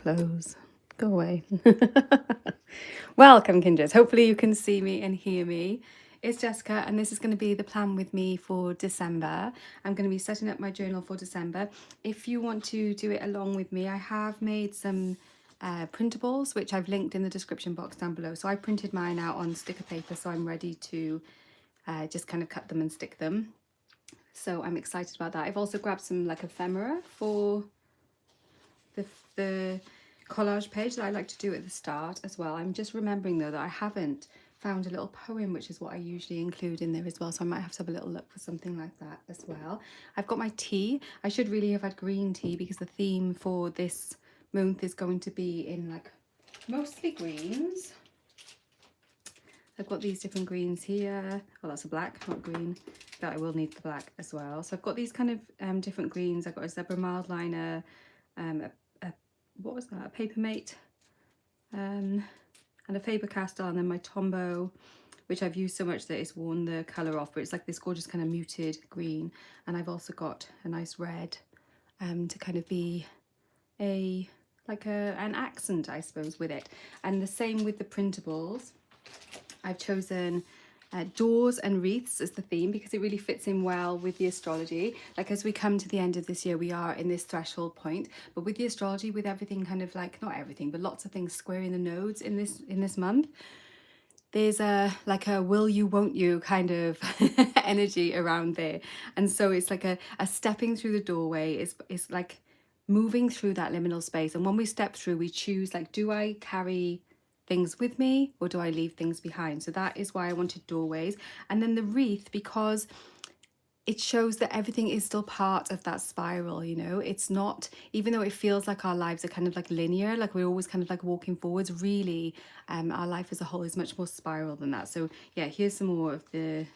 close. Go away. Welcome, kindreds. Hopefully you can see me and hear me. It's Jessica, and this is going to be the plan with me for December. I'm going to be setting up my journal for December. If you want to do it along with me, I have made some printables, which I've linked in the description box down below. So I printed mine out on sticker paper, so I'm ready to just kind of cut them and stick them. So I'm excited about that. I've also grabbed some like ephemera for the collage page that I like to do at the start as well. I'm just remembering though that I haven't found a little poem, which is what I usually include in there as well, so I might have to have a little look for something like that as well. I've got my tea. I should really have had green tea because the theme for this month is going to be in like mostly greens. I've got these different greens here. Oh, that's a black, not green, but I will need the black as well. So I've got these kind of different greens. I've got a zebra mildliner, what was that, a paper mate, and a Faber-Castell, and then my Tombow, which I've used so much that it's worn the colour off, but it's like this gorgeous kind of muted green. And I've also got a nice red to kind of be an accent, I suppose, with it. And the same with the printables. I've chosen Doors and Wreaths as the theme because it really fits in well with the astrology. Like as we come to the end of this year, we are in this threshold point, but with the astrology, with everything kind of like, not everything, but lots of things squaring the nodes in this month, there's a will you won't you kind of energy around there. And so it's like a stepping through the doorway. It's like moving through that liminal space, and when we step through, we choose like, do I carry things with me or do I leave things behind? So that is why I wanted doorways. And then the wreath, because it shows that everything is still part of that spiral, you know. It's not, even though it feels like our lives are kind of like linear, like we're always kind of like walking forwards, really our life as a whole is much more spiral than that. So yeah, here's some more of the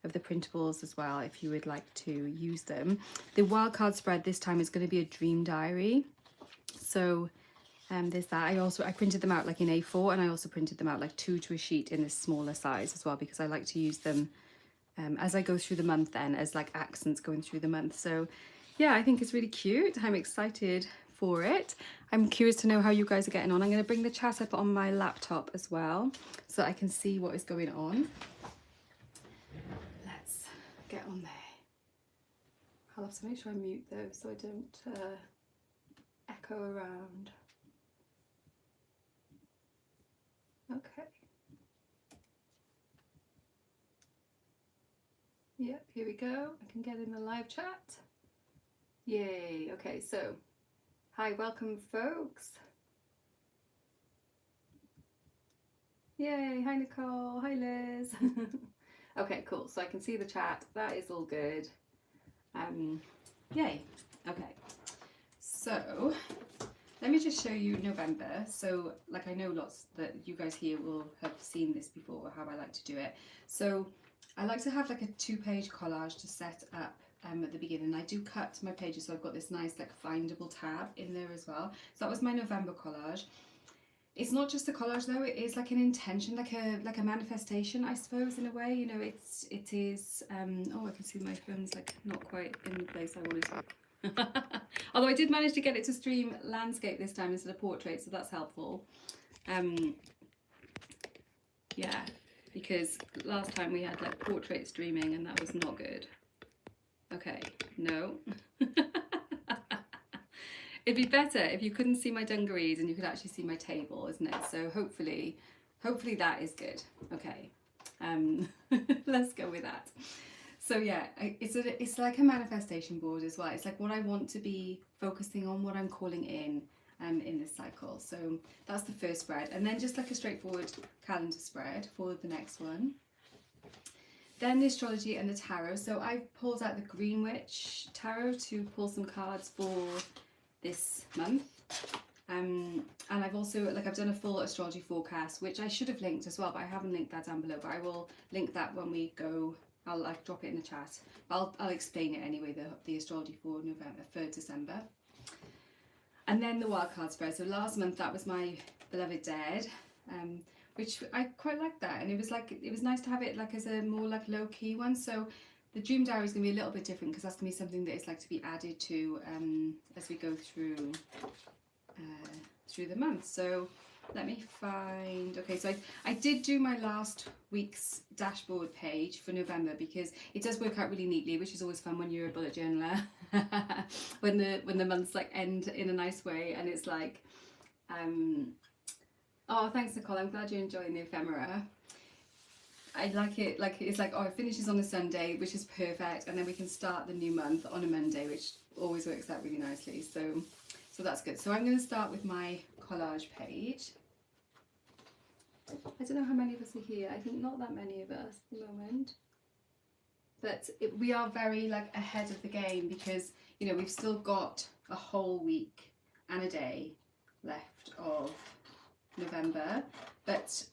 printables as well if you would like to use them. The wildcard spread this time is going to be a dream diary. So there's that. I printed them out like in A4, and I also printed them out like 2 to a sheet in this smaller size as well, because I like to use them as I go through the month then as like accents going through the month. So yeah, I think it's really cute. I'm excited for it. I'm curious to know how you guys are getting on. I'm going to bring the chat up on my laptop as well so I can see what is going on. Let's get on there. I'll have to make sure I mute those so I don't echo around. Okay. Yep, here we go. I can get in the live chat. Yay. Okay, so hi, welcome folks. Yay, hi Nicole, hi Liz. Okay, cool. So I can see the chat. That is all good. Yay. Okay. So let me just show you November. So like I know lots that you guys here will have seen this before, how I like to do it. So I like to have like a 2-page collage to set up at the beginning. I do cut my pages, so I've got this nice like findable tab in there as well. So that was my November collage. It's not just a collage though, it is like an intention, like a manifestation, I suppose, in a way. You know, it is oh, I can see my phone's like not quite in the place I wanted to. Although I did manage to get it to stream landscape this time instead of portrait, so that's helpful. Yeah, because last time we had like portrait streaming and that was not good. Okay, no. It'd be better if you couldn't see my dungarees and you could actually see my table, isn't it? So hopefully that is good. Okay, let's go with that. So yeah, it's like a manifestation board as well. It's like what I want to be focusing on, what I'm calling in this cycle. So that's the first spread, and then just like a straightforward calendar spread for the next one. Then the astrology and the tarot. So I pulled out the Green Witch tarot to pull some cards for this month. And I've also I've done a full astrology forecast, which I should have linked as well, but I haven't linked that down below, but I will link that when we go. I'll like drop it in the chat. I'll explain it anyway, the astrology for December. And then the wildcard spread. So last month that was my beloved dead, which I quite liked that, and it was nice to have it like as a more like low key one. So the dream diary is going to be a little bit different because that's going to be something that is like to be added to as we go through through the month. So let me find, okay, so I did do my last week's dashboard page for November, because it does work out really neatly, which is always fun when you're a bullet journaler. when the months like end in a nice way, and it's like, oh, thanks Nicole, I'm glad you're enjoying the ephemera. I like it, like it's like, oh, it finishes on a Sunday, which is perfect, and then we can start the new month on a Monday, which always works out really nicely. So that's good. So I'm going to start with my collage page. I don't know how many of us are here. I think not that many of us at the moment, but we are very like ahead of the game, because you know we've still got a whole week and a day left of November. But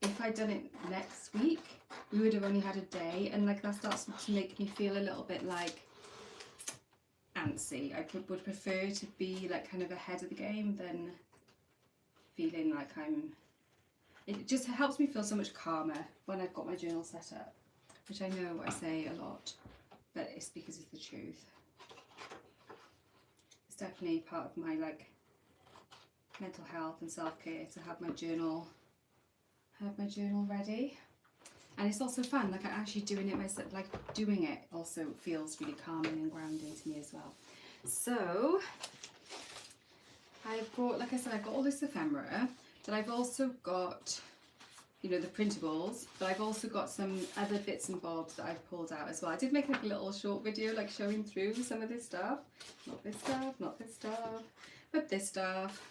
if I'd done it next week, we would have only had a day, and like that starts to make me feel a little bit like antsy. I would prefer to be like kind of ahead of the game than feeling like it just helps me feel so much calmer when I've got my journal set up, which I know I say a lot, but it's because it's the truth. It's definitely part of my like mental health and self-care to have my journal ready. And it's also fun, like actually doing it myself, like doing it also feels really calming and grounding to me as well. So I've got, like I said, I've got all this ephemera, but I've also got, you know, the printables, but I've also got some other bits and bobs that I've pulled out as well. I did make like a little short video like showing through some of this stuff. Not this stuff, not this stuff, but this stuff.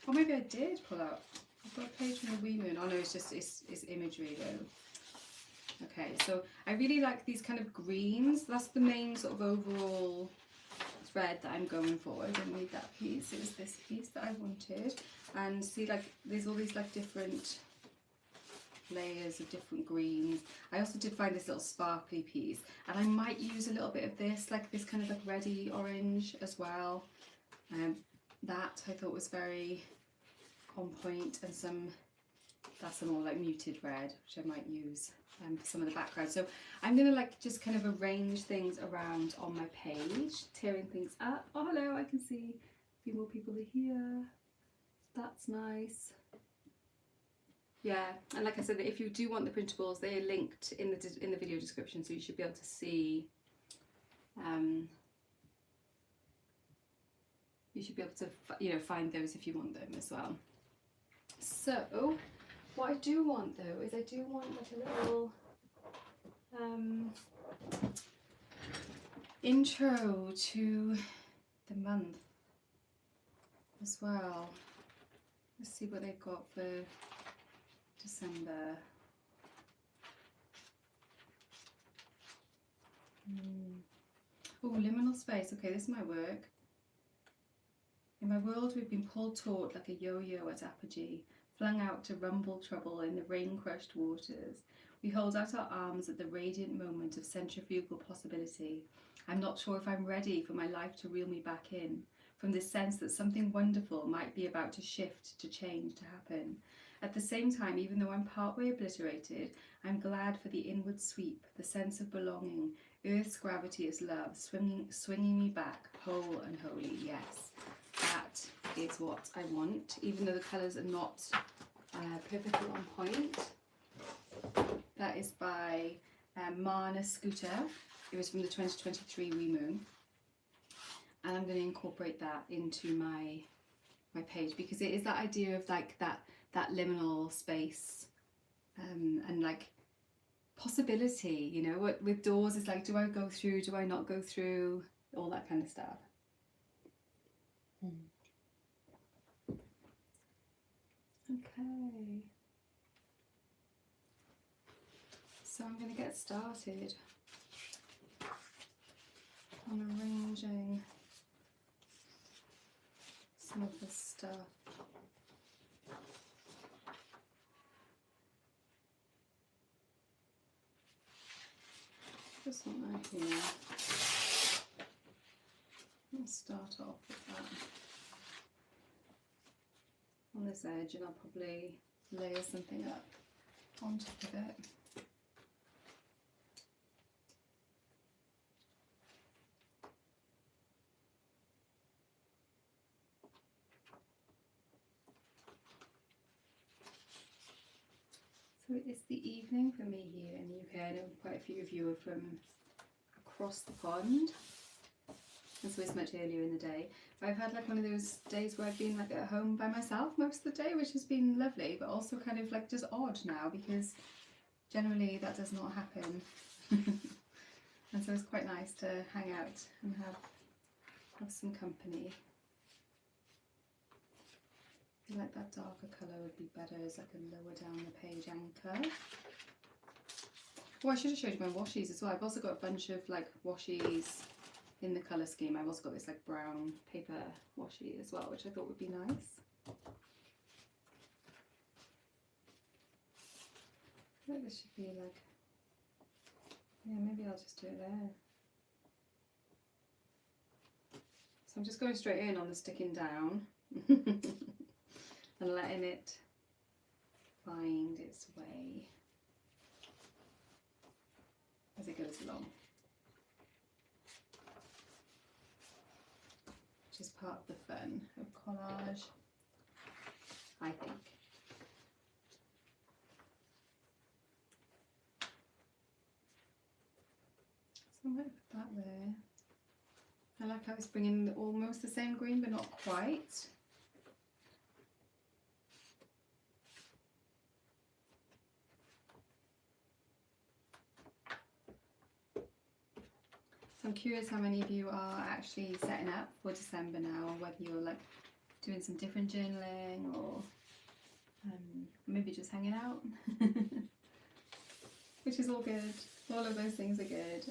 Or maybe I did pull out. I've got a page from the wee moon. Oh no, it's just it's imagery though. Okay, so I really like these kind of greens. That's the main sort of overall thread that I'm going for. I didn't need that piece. It was this piece that I wanted. And see, like there's all these like different layers of different greens. I also did find this little sparkly piece, and I might use a little bit of this, like this kind of like reddy orange as well. That I thought was very on point, and that's a more like muted red, which I might use for some of the background. So I'm gonna like just kind of arrange things around on my page, tearing things up. Oh hello, I can see a few more people are here. That's nice. Yeah, and like I said, if you do want the printables, they are linked in the video description, so you should be able to see. You should be able to, you know, find those if you want them as well. So what I do want though is I do want like a little intro to the month as well. Let's see what they've got for December. Oh, liminal space. Okay, this might work. In my world, we've been pulled taut like a yo-yo at apogee, flung out to rumble trouble in the rain-crushed waters. We hold out our arms at the radiant moment of centrifugal possibility. I'm not sure if I'm ready for my life to reel me back in, from this sense that something wonderful might be about to shift, to change, to happen. At the same time, even though I'm partway obliterated, I'm glad for the inward sweep, the sense of belonging. Earth's gravity is love, swinging me back, whole and holy, yes. That is what I want, even though the colours are not perfectly on point. That is by Marna Scooter. It was from the 2023 Wee Moon. And I'm going to incorporate that into my page, because it is that idea of like that liminal space and like possibility, you know. What with doors is like, do I go through, do I not go through, all that kind of stuff. Okay, so I'm going to get started on arranging some of this stuff. This one right here. Let's start off with that on this edge, and I'll probably layer something up on top of it. it's the evening for me here in the UK. I know quite a few of you are from across the pond, and so it's much earlier in the day. But I've had like one of those days where I've been like at home by myself most of the day, which has been lovely, but also kind of like just odd now because generally that does not happen. And so it's quite nice to hang out and have some company. I feel like that darker colour would be better as like a lower down the page anchor. Oh, I should have showed you my washies as well. I've also got a bunch of like washies in the colour scheme. I've also got this like brown paper washi as well, which I thought would be nice. I feel like this should be like, yeah, maybe I'll just do it there. So I'm just going straight in on the sticking down and letting it find its way as it goes along, which is part of the fun of collage, I think. So I might put that there. I like how it's bringing almost the same green, but not quite. So I'm curious how many of you are actually setting up for December now, or whether you're like doing some different journaling or maybe just hanging out, which is all good. All of those things are good.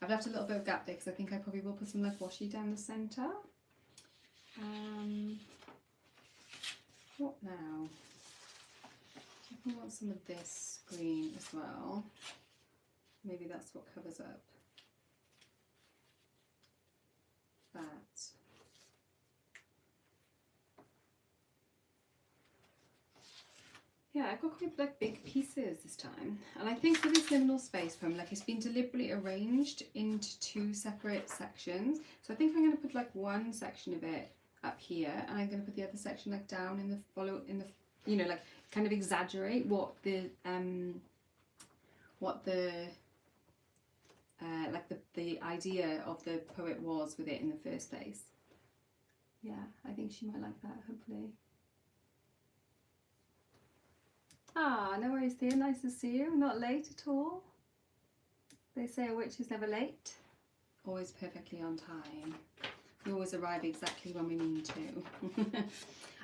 I've left a little bit of gap there because I think I probably will put some like washi down the centre. What now? I want some of this green as well. Maybe that's what covers up that. Yeah, I've got quite like big pieces this time, and I think for this liminal space poem, like it's been deliberately arranged into two separate sections. So I think I'm going to put like one section of it up here, and I'm going to put the other section like down in the you know, like kind of exaggerate what the like the idea of the poet was with it in the first place. Yeah, I think she might like that, hopefully. Ah, no worries dear, nice to see you. Not late at all. They say a witch is never late. Always perfectly on time. We always arrive exactly when we mean to.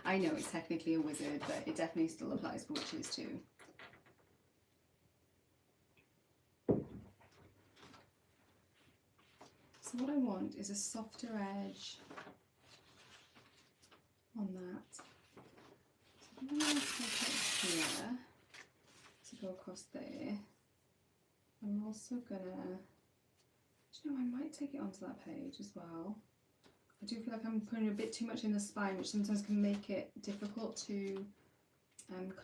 I know it's technically a wizard, but it definitely still applies for witches too. So what I want is a softer edge on that. So I'm going to take it here to go across there. I'm also gonna, you know, I might take it onto that page as well. I do feel like I'm putting a bit too much in the spine, which sometimes can make it difficult to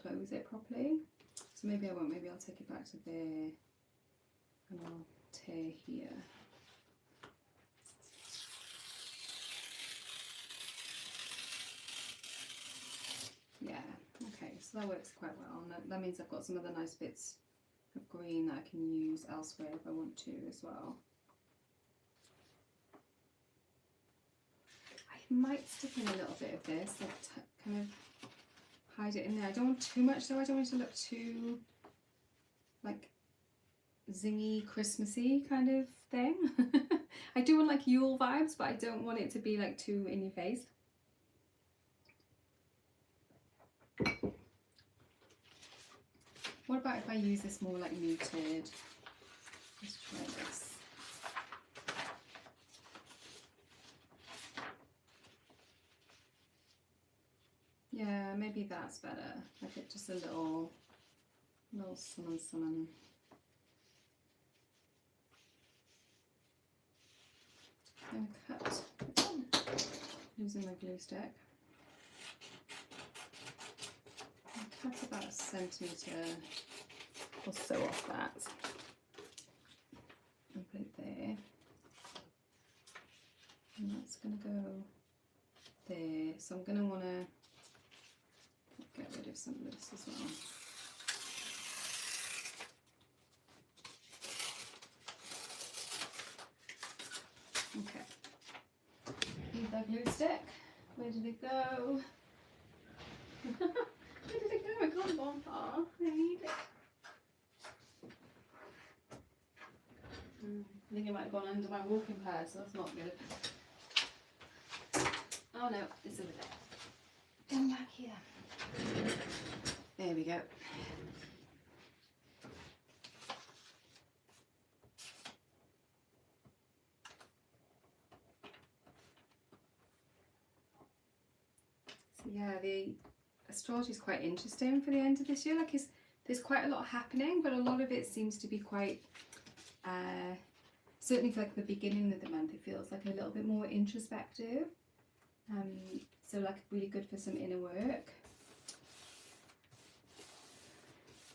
close it properly. So maybe I won't, maybe I'll take it back to there and I'll tear here. Yeah, okay, so that works quite well. And that means I've got some other nice bits of green that I can use elsewhere if I want to as well. I might stick in a little bit of this, like kind of hide it in there. I don't want too much though. I don't want it to look too like zingy, Christmassy kind of thing. I do want like Yule vibes, but I don't want it to be like too in your face. What about if I use this more like muted? Let's try this. Yeah, maybe that's better. Like it just a little summon. I'm gonna cut using my glue stick. I'll cut about 1 centimetre or so off that and put it there. And that's gonna go there. So I'm gonna wanna get rid of some of this as well. my glue stick. Where did it go? Where did it go? I can't go far. I need it. I think it might have gone under my walking pad, so that's not good. Oh no, it's over there. Come back here. There we go. So yeah, the astrology is quite interesting for the end of this year. Like, there's quite a lot happening, but a lot of it seems to be quite certainly for like the beginning of the month, it feels like a little bit more introspective. So like really good for some inner work.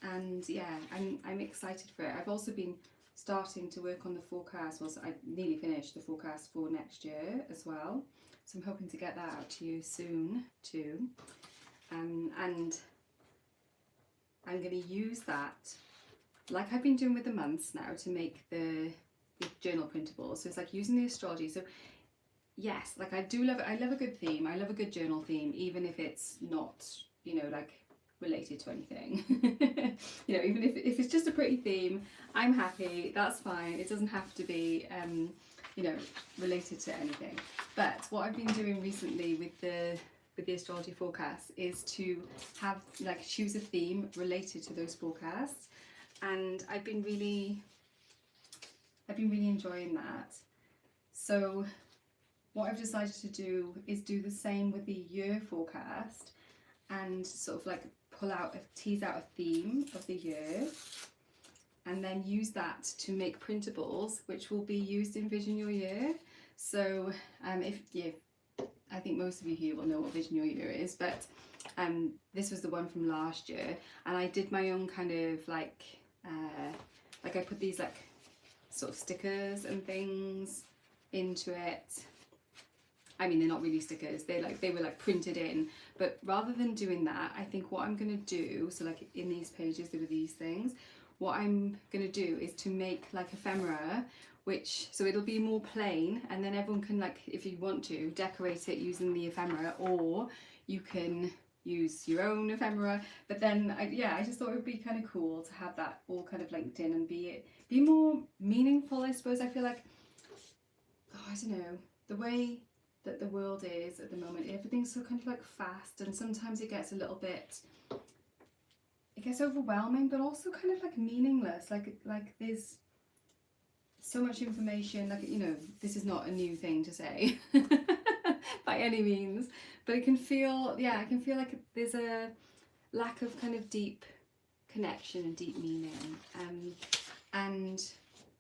And yeah, I'm excited for it. I've also been starting to work on the forecast. Well, I nearly finished the forecast for next year as well. So I'm hoping to get that out to you soon too. And I'm going to use that, like I've been doing with the months now, to make the journal printable. So it's like using the astrology. So yes, like I do love it. I love a good theme. I love a good journal theme, even if it's not, you know, like related to anything. You know, even if it's just a pretty theme, I'm happy. That's fine. It doesn't have to be, you know, related to anything. But what I've been doing recently with the astrology forecast is to have like choose a theme related to those forecasts, and I've been really enjoying that. So what I've decided to do is do the same with the year forecast, and sort of like tease out a theme of the year, and then use that to make printables which will be used in Vision Your Year. So I think most of you here will know what Vision Your Year is, but this was the one from last year, and I did my own kind of like I put these like sort of stickers and things into it. I mean, they're not really stickers, they were like printed in, but rather than doing that, I think what I'm gonna do, so like in these pages there were these things, what I'm gonna do is to make like ephemera, which, so it'll be more plain, and then everyone can, like, if you want to, decorate it using the ephemera, or you can use your own ephemera. But then I just thought it would be kind of cool to have that all kind of linked in and be more meaningful, I suppose. I feel like, I don't know, the way that the world is at the moment, everything's so kind of like fast, and sometimes it gets a little bit, it gets overwhelming, but also kind of like meaningless. Like there's so much information, like, you know, this is not a new thing to say by any means, but it can feel, yeah, I can feel like there's a lack of kind of deep connection and deep meaning. And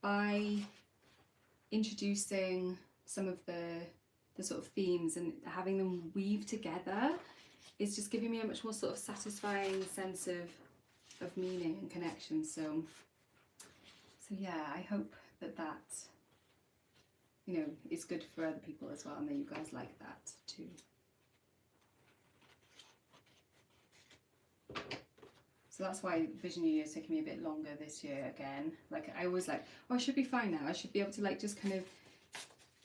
by introducing some of the sort of themes and having them weave together, it's just giving me a much more sort of satisfying sense of meaning and connection. So yeah, I hope that you know, is good for other people as well, and that you guys like that too. So that's why Vision Your Year is taking me a bit longer this year again. Like, I always like, oh, I should be fine now. I should be able to like just kind of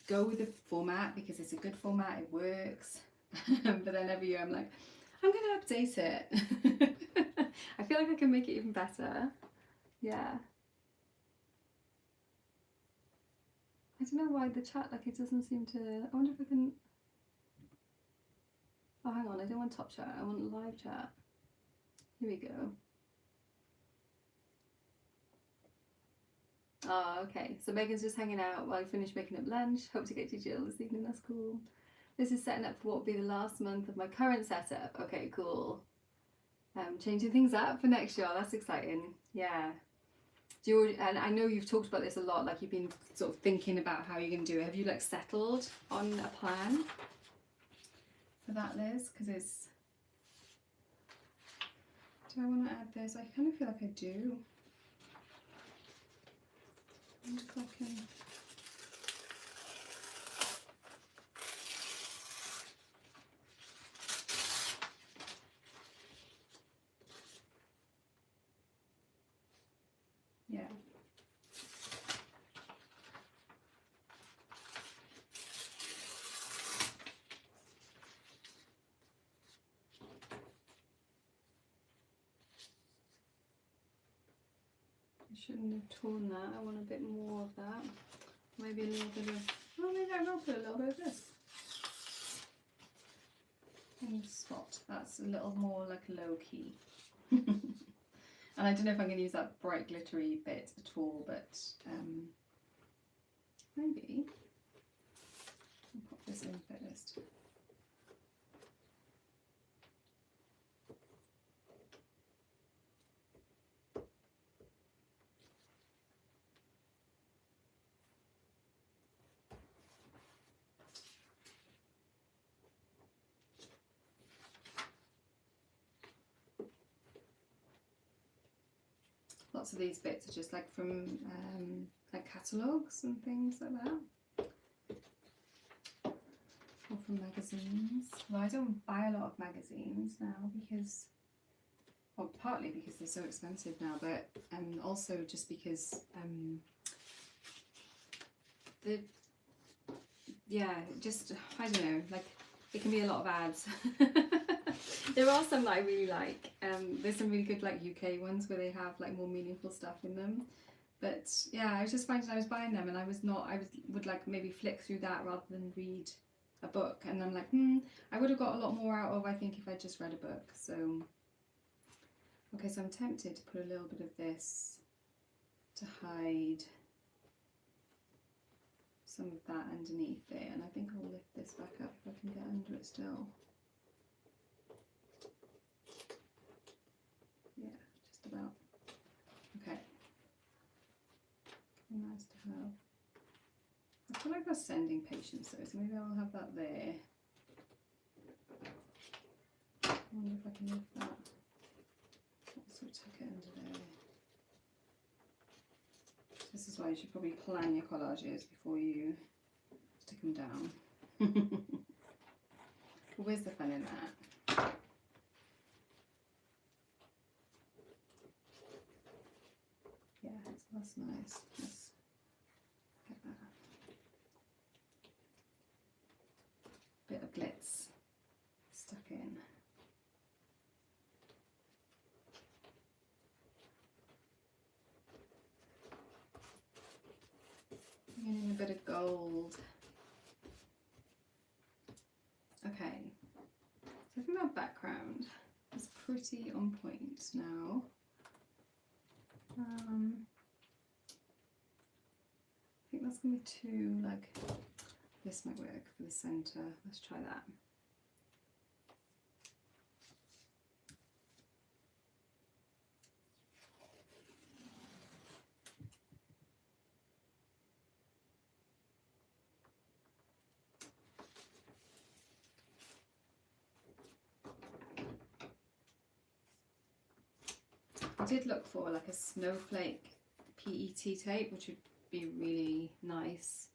go with the format because it's a good format, it works. But then every year I'm like, I'm gonna update it. I feel like I can make it even better. Yeah. I don't know why the chat, like, it doesn't seem to, I wonder if I can, oh hang on, I don't want top chat, I want live chat. Here we go. Oh, okay, so Megan's just hanging out while I finish making up lunch. Hope to get to Jill this evening, that's cool. This is setting up for what will be the last month of my current setup. Okay, cool. Changing things up for next year, that's exciting. Yeah. And I know you've talked about this a lot, like you've been sort of thinking about how you're going to do it. Have you like settled on a plan for that, Liz? Because it's, do I want to add this? I kind of feel like I do. I wonder if I can. Yeah. shouldn't have torn that. I want a bit more of that. Maybe a little bit of, well, maybe I will put a little bit of this. And spot. That's a little more like low key. And I don't know if I'm going to use that bright glittery bit at all, but maybe. I'll pop this in first. Lots of these bits are just like from like catalogues and things like that, or from magazines. Well, I don't buy a lot of magazines now because, well, partly because they're so expensive now, but also just because just I don't know, like it can be a lot of ads. There are some that I really like. There's some really good like UK ones where they have like more meaningful stuff in them. But yeah, I was just finding I was buying them and I would like maybe flick through that rather than read a book. And I'm like, I would have got a lot more out of, I think, if I just read a book. So, okay, so I'm tempted to put a little bit of this to hide some of that underneath there. And I think I'll lift this back up if I can get under it still. Yeah, just about. Okay. Nice to have. I feel like we're sending patience though, so maybe I'll have that there. I wonder if I can lift that. Also tuck it under there. This is why you should probably plan your collages before you stick them down. Where's the fun in that? Yeah, that's nice. Let's get that. Bit of glitz stuck in. And a bit of gold. Okay, so I think that background is pretty on point now. I think that's going to be too, like, this might work for the centre. Let's try that. I did look for like a snowflake PET tape, which would be really nice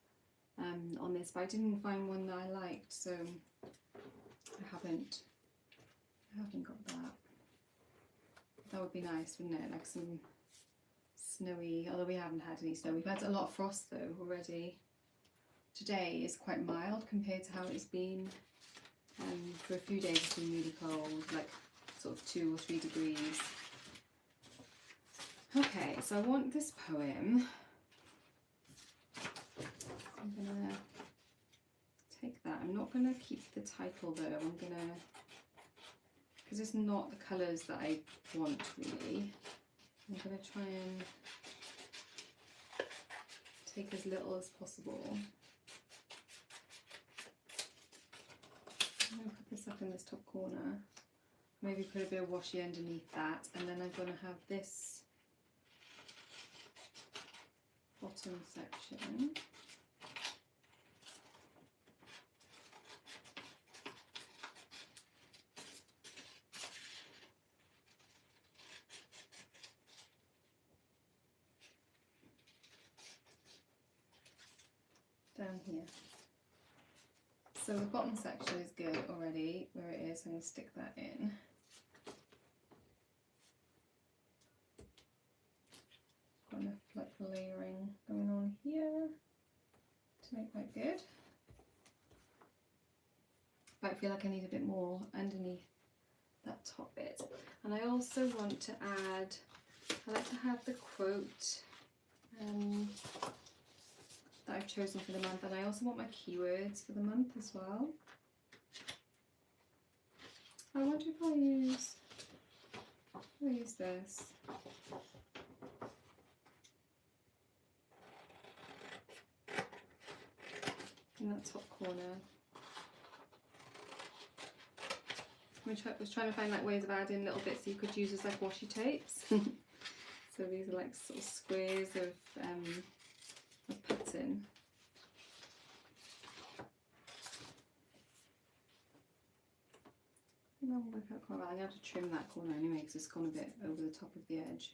on this, but I didn't find one that I liked, so I haven't got that. That would be nice, wouldn't it? Like some snowy, although we haven't had any snow. We've had a lot of frost though already. Today is quite mild compared to how it's been. For a few days it's been really cold, like sort of 2 or 3 degrees. Okay, so I want this poem. I'm gonna take that. I'm not gonna keep the title though. I'm gonna, because it's not the colours that I want really. I'm gonna try and take as little as possible. I'm gonna put this up in this top corner. Maybe put a bit of washi underneath that, and then I'm gonna have this bottom section. Down here. So the bottom section is good already, where it is. I'm going to stick that in. Got enough like layering going on here to make that good. But I feel like I need a bit more underneath that top bit. And I also want to add I like to have the quote that I've chosen for the month, and I also want my keywords for the month as well. I wonder if I'll use this. In that top corner. I was trying to find like ways of adding little bits that you could use as like washi tapes. So these are like sort of squares of pattern. I'll work out quite well. I'm going to have to trim that corner anyway because it's gone a bit over the top of the edge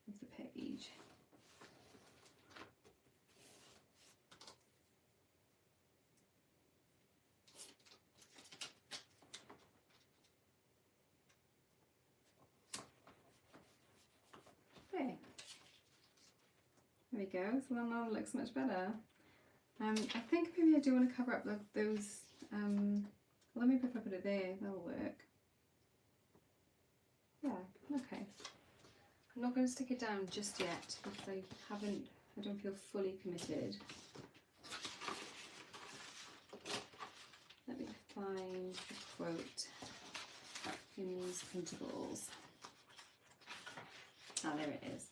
of the page. Okay. There we go. So that looks much better. I think maybe I do want to cover up like those. Well, maybe if I put it there, that'll work. Yeah, okay. I'm not going to stick it down just yet because I don't feel fully committed. Let me find the quote in these printables. Ah, there it is.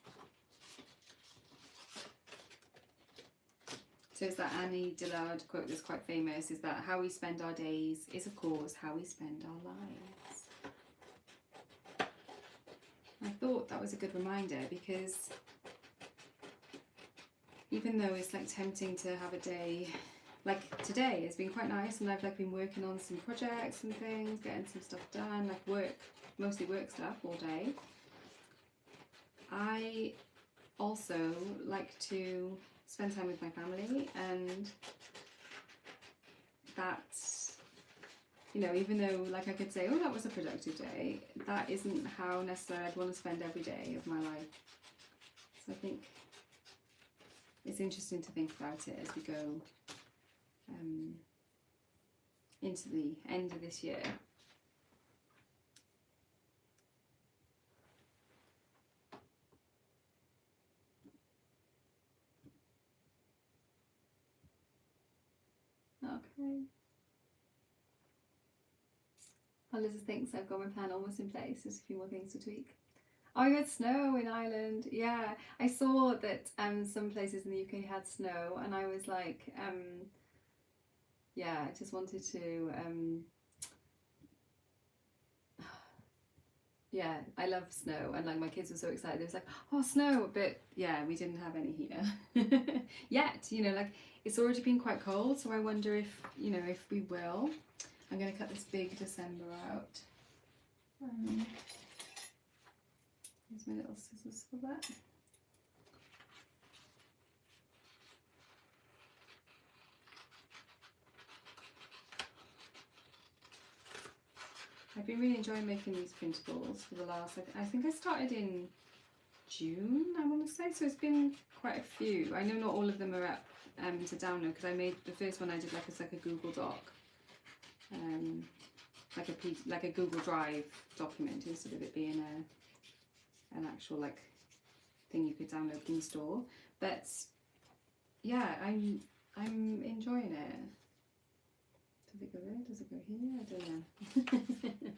So it's that Annie Dillard quote that's quite famous, is that how we spend our days is of course how we spend our lives. I thought that was a good reminder because even though it's like tempting to have a day, like today has been quite nice and I've like been working on some projects and things, getting some stuff done, like work, mostly work stuff all day. I also like to spend time with my family, and that's, you know, even though like I could say, oh, that was a productive day, that isn't how necessarily I'd want to spend every day of my life. So I think it's interesting to think about it as we go into the end of this year. Okay. Liz thinks I've got my plan almost in place. There's a few more things to tweak. Oh, you had snow in Ireland. Yeah, I saw that some places in the UK had snow, and I was like, yeah, I just wanted to. Yeah, I love snow, and like my kids were so excited. They was like, oh, snow, but yeah, we didn't have any here yet. You know, like it's already been quite cold, so I wonder if, you know, if we will. I'm going to cut this big December out. Here's my little scissors for that. I've been really enjoying making these printables for the last, I think I started in June, I want to say, so it's been quite a few. I know not all of them are up to download because I made the first one I did like it's like a Google Doc, like a Google Drive document instead of it being an actual like thing you could download from the store. But yeah, I'm enjoying it. Does it go there? Does it go here? I don't know.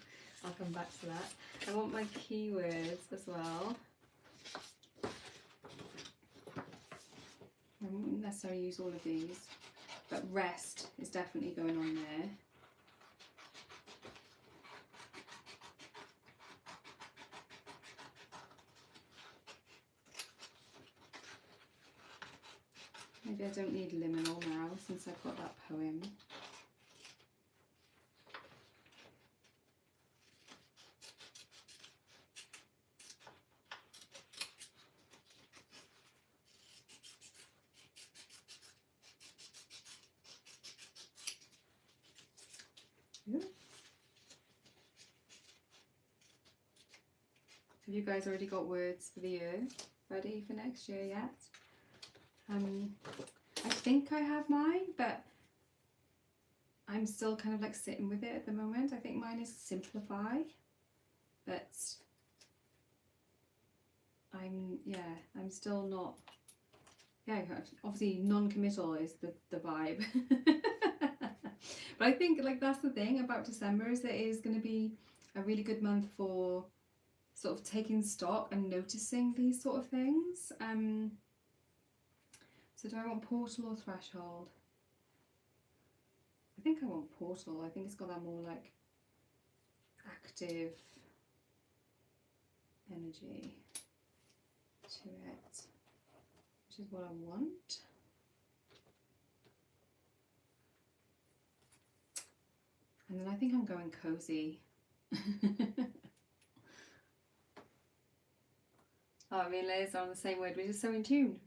I'll come back to that. I want my keywords as well. I won't necessarily use all of these, but rest is definitely going on there. Maybe I don't need liminal now since I've got that poem. Have you guys already got words for the year ready for next year yet? I think I have mine, but I'm still kind of like sitting with it at the moment. I think mine is simplify, but I'm still not, yeah, obviously non-committal is the vibe. But I think like that's the thing about December, is that it is going to be a really good month for sort of taking stock and noticing these sort of things. So do I want portal or threshold? I think I want portal. I think it's got that more like active energy to it, which is what I want. And then I think I'm going cozy. Oh, me and Liz are on the same word. We're just so in tune.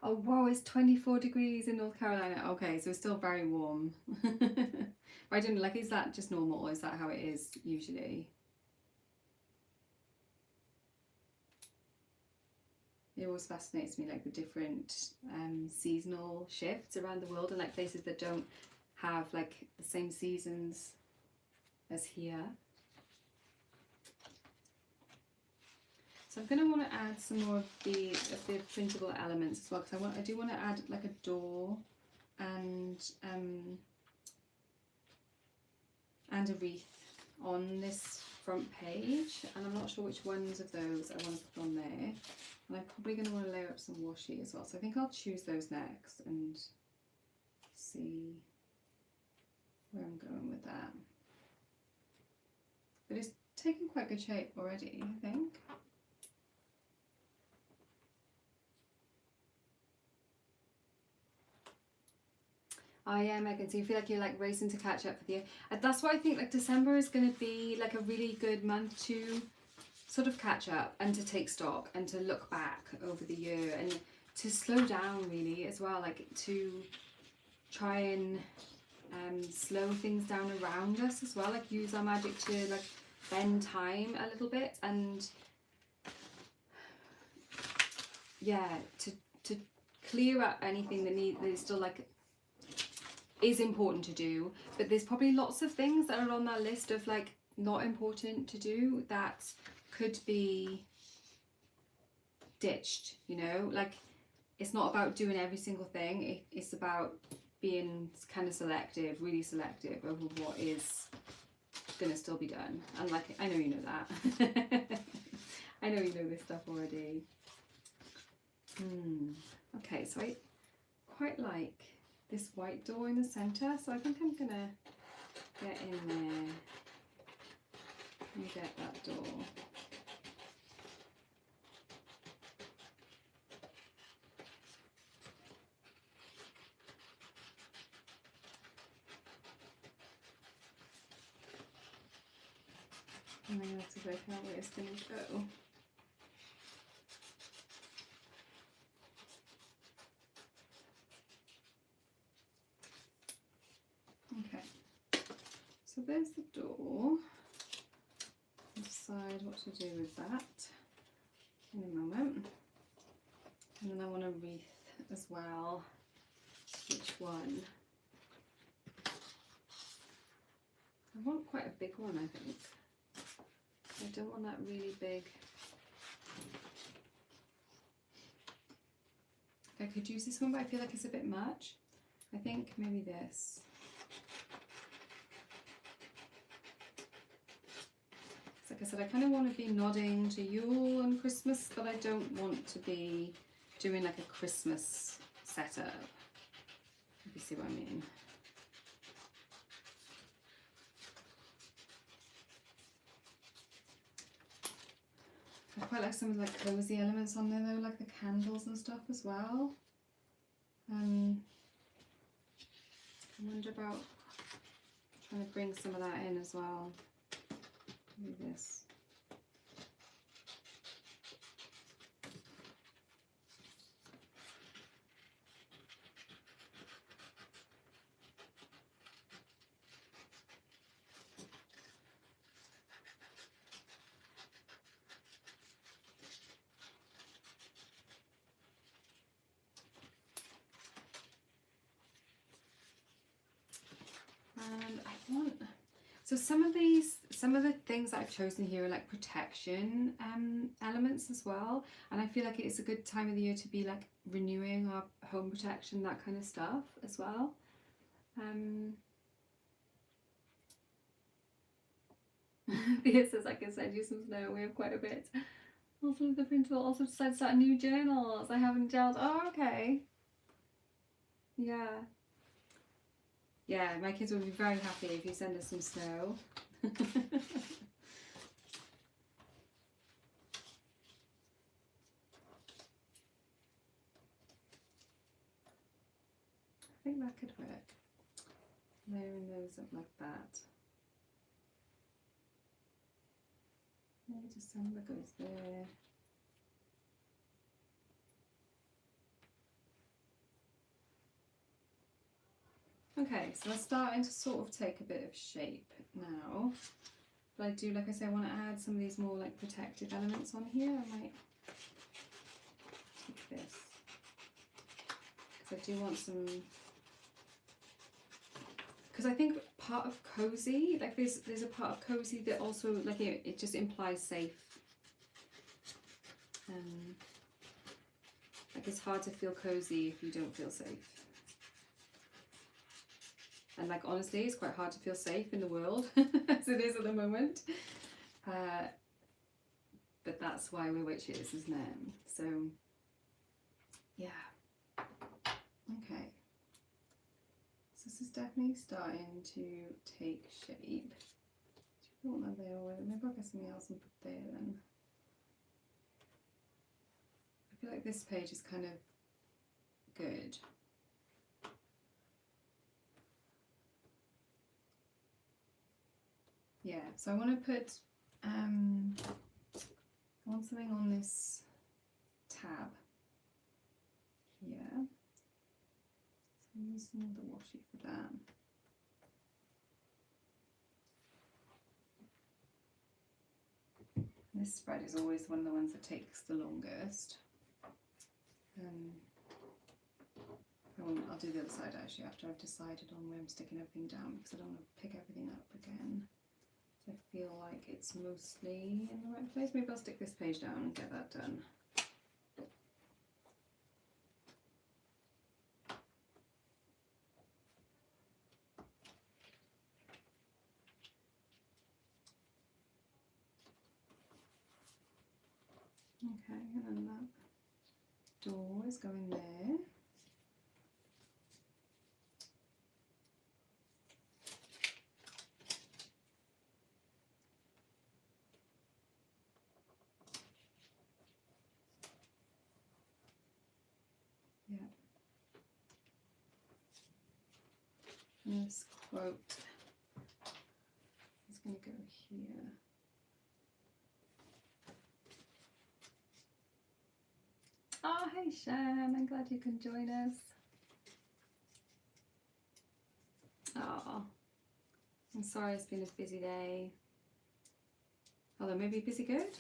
Oh wow, it's 24 degrees in North Carolina. Okay, so it's still very warm. I don't know, like, is that just normal, or is that how it is usually? It always fascinates me, like the different seasonal shifts around the world, and like places that don't have like the same seasons as here. So I'm going to want to add some more of the printable elements as well, because I do want to add like a door and a wreath on this front page, and I'm not sure which ones of those I want to put on there. And I'm probably going to want to layer up some washi as well, so I think I'll choose those next and see where I'm going with that. But it's taken quite good shape already, I think. Oh yeah, Megan, so you feel like you're like racing to catch up with you. That's why I think like December is going to be like a really good month to sort of catch up and to take stock and to look back over the year and to slow down really as well, like to try and slow things down around us as well, like use our magic to like bend time a little bit, and yeah, to clear up anything that is still like is important to do. But there's probably lots of things that are on that list of like not important to do that could be ditched, you know, like it's not about doing every single thing, it's about being kind of selective, really selective over what is gonna still be done. And like, I know you know that. I know you know this stuff already. Okay, so I quite like this white door in the center, so I think I'm gonna get in there and get that door. And I'm going to have to work out where it's going to go. Okay, so there's the door. I'll decide what to do with that in a moment. And then I want a wreath as well. Which one? I want quite a big one, I think. I don't want that really big. I could use this one, but I feel like it's a bit much. I think maybe this. Like I said, I kind of want to be nodding to Yule and Christmas, but I don't want to be doing like a Christmas setup, if you see what I mean. I quite like some of the like cozy elements on there though, like the candles and stuff as well. I wonder about trying to bring some of that in as well. Maybe this. And I want, So some of the things that I've chosen here are like protection elements as well, and I feel like it is a good time of the year to be like renewing our home protection, that kind of stuff as well. Thea says I can send you some snow. We have quite a bit. Also, the printer will also decide to start a new journal. I haven't gelled. Oh, okay. Yeah. Yeah, my kids will be very happy if you send us some snow. I think that could work. Layering those up like that. Maybe December goes there. Okay, so I'm starting to sort of take a bit of shape now. But I do, like I say, I want to add some of these more like protective elements on here. I might take this. Because I do want some... Because I think part of cozy, like there's a part of cozy that also, like it just implies safe. Like it's hard to feel cozy if you don't feel safe. And like honestly, it's quite hard to feel safe in the world as it is at the moment. But that's why we're witches, isn't it? So yeah. Okay. So this is definitely starting to take shape. Do you want that there, or maybe I'll get something else and put there then. I feel like this page is kind of good. Yeah, so I want to put I want something on this tab here. So I'm using the washi for that. And this spread is always one of the ones that takes the longest. I'll do the other side actually after I've decided on where I'm sticking everything down, because I don't want to pick everything up again. So I feel like it's mostly in the right place. Maybe I'll stick this page down and get that done. Okay, and then that door is going there. Yeah. And this quote is going to go here. Oh, hey Shan, I'm glad you can join us. Oh, I'm sorry it's been a busy day. Although maybe busy good?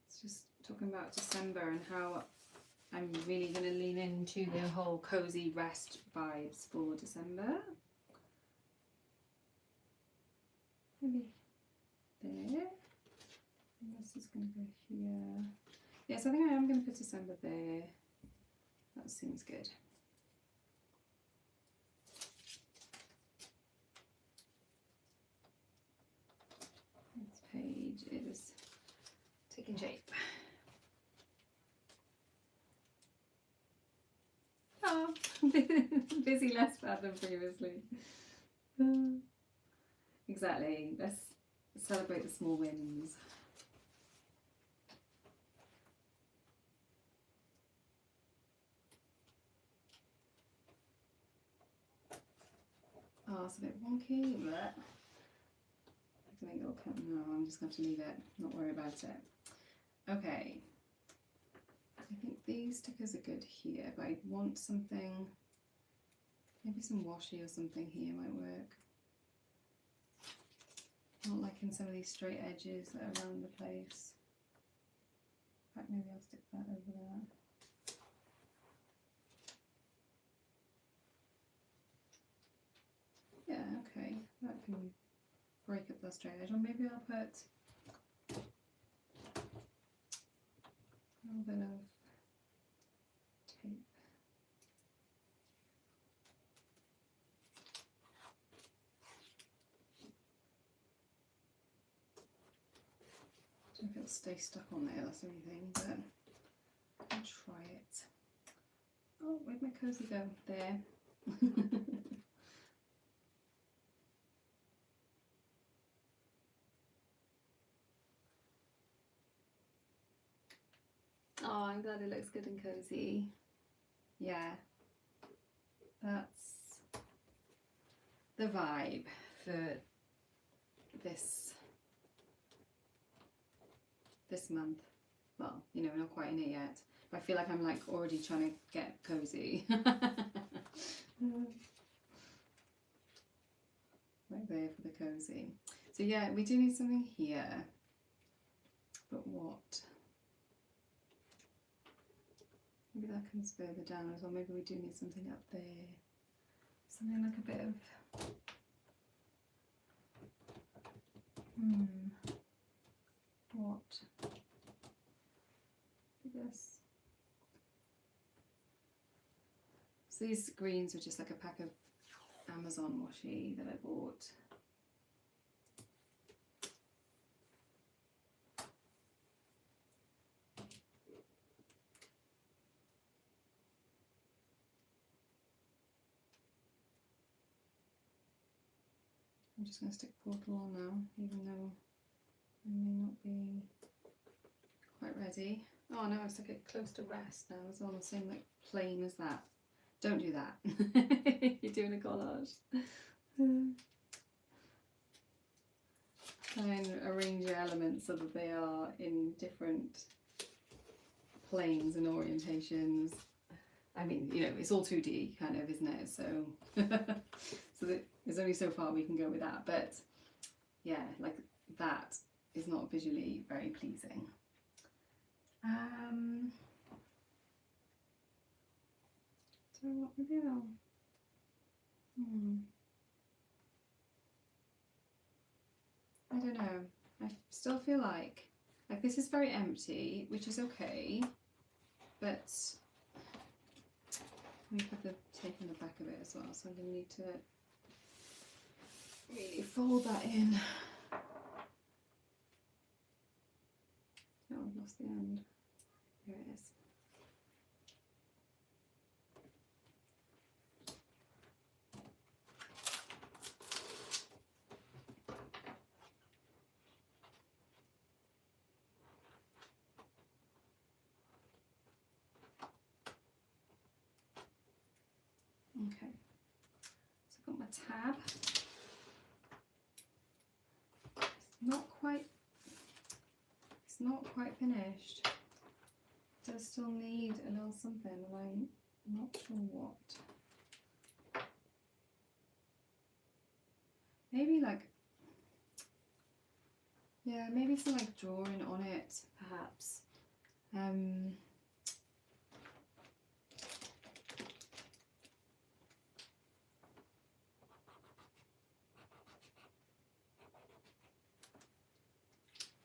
It's just talking about December and how I'm really going to lean into the whole cozy rest vibes for December. Maybe there. And this is going to go here. Yes, I think I am going to put December there. That seems good. This page is taking shape. Oh, busy less bad than previously. Exactly. Let's celebrate the small wins. Oh, it's a bit wonky. Blech. I think it'll come. No, I'm just going to leave it. Not worry about it. Okay. I think these stickers are good here, but I want something. Maybe some washi or something here might work. Not like in some of these straight edges that are around the place. In fact, maybe I'll stick that over there. can break up the straight edge. Or maybe I'll put a little bit of tape. I don't know if it'll stay stuck on there, that's the only thing, but I'll try it. Oh, where'd my cozy go? There. Oh, I'm glad it looks good and cozy. Yeah, that's the vibe for this month. Well, you know, we're not quite in it yet. But I feel like I'm like already trying to get cozy. Right there for the cozy. So yeah, we do need something here. But what? Maybe that comes further down as well. Maybe we do need something up there. Something like a bit of what? This. So these greens are just like a pack of Amazon washi that I bought. I'm just going to stick Portal on now, even though I may not be quite ready. Oh no, I stuck it close to rest now. It's on the same like plane as that. Don't do that. You're doing a collage. Try and arrange your elements so that they are in different planes and orientations. I mean, you know, it's all 2D kind of, isn't it? So, so that there's only so far we can go with that. But yeah, like that is not visually very pleasing. So what we do? I don't know. I still feel like this is very empty, which is okay, but let me put the tape in the back of it as well, so I'm going to need to really fold that in. Oh, I've lost the end. Here it is. Okay, so I've got my tab. It's not quite finished. It does still need a little something, and I'm not sure what. Maybe like, yeah, maybe some like drawing on it, perhaps.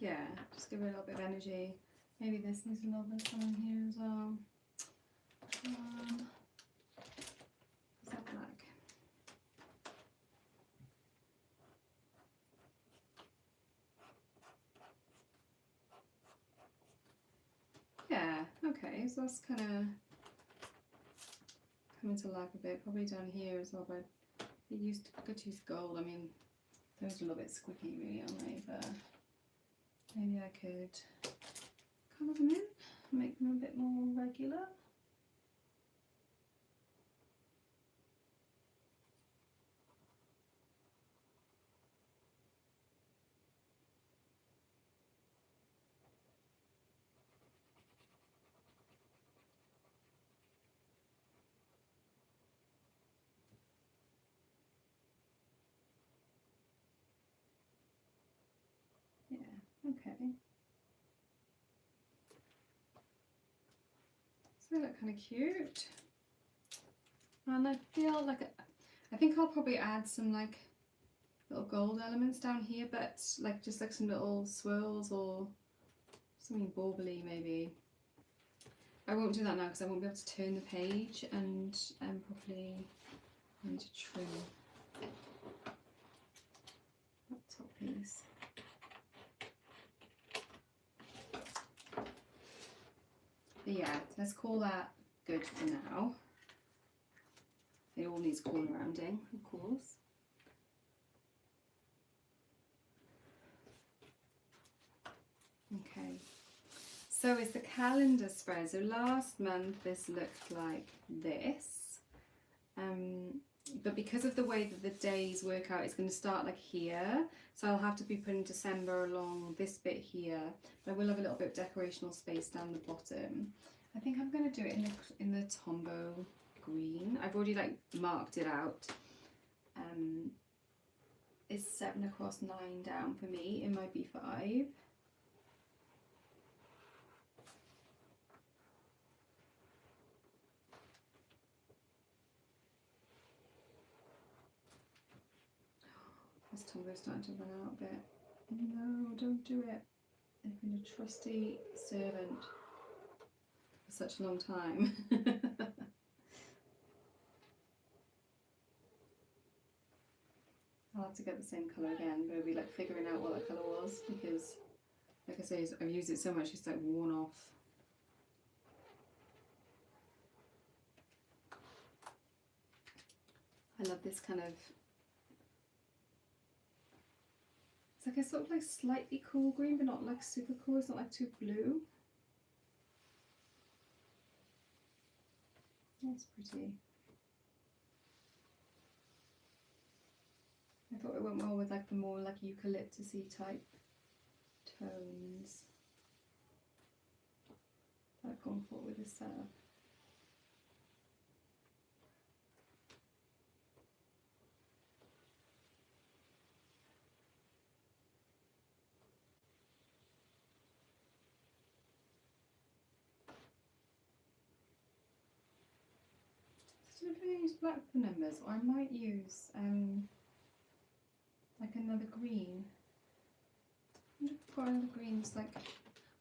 Yeah, just give it a little bit of energy. Maybe this needs a little bit of something here as well. Is that black? Yeah, okay, so that's kind of coming to life a bit. Probably down here as well, but I could use gold. I mean, those are a little bit squicky really, aren't they? But maybe I could colour them in, make them a bit more regular. Yeah, okay. So they look kind of cute. And I feel like, I think I'll probably add some like little gold elements down here, but like just like some little swirls or something bauble-y maybe. I won't do that now because I won't be able to turn the page and properly. I need to trim that top piece. But yeah, let's call that good for now. It all needs corner rounding, of course. Okay, so it's the calendar spread. So last month this looked like this, but because of the way that the days work out, it's going to start like here. So I'll have to be putting December along this bit here. But I will have a little bit of decorational space down the bottom. I think I'm going to do it in the Tombow green. I've already like marked it out. It's 7 across 9 down for me in my B5. This Tombow's starting to run out a bit. No, don't do it. I've been a trusty servant for such a long time. I'll have to get the same colour again, but I'll be like figuring out what that colour was because, like I say, I've used it so much it's like worn off. I love this kind of, it's like a sort of like slightly cool green, but not like super cool. It's not like too blue. That's pretty. I thought it went well with like the more like eucalyptus-y type tones that I've gone for with this setup. So I'm going to use black for numbers, or I might use like another green. I wonder if I've got another green. It's like,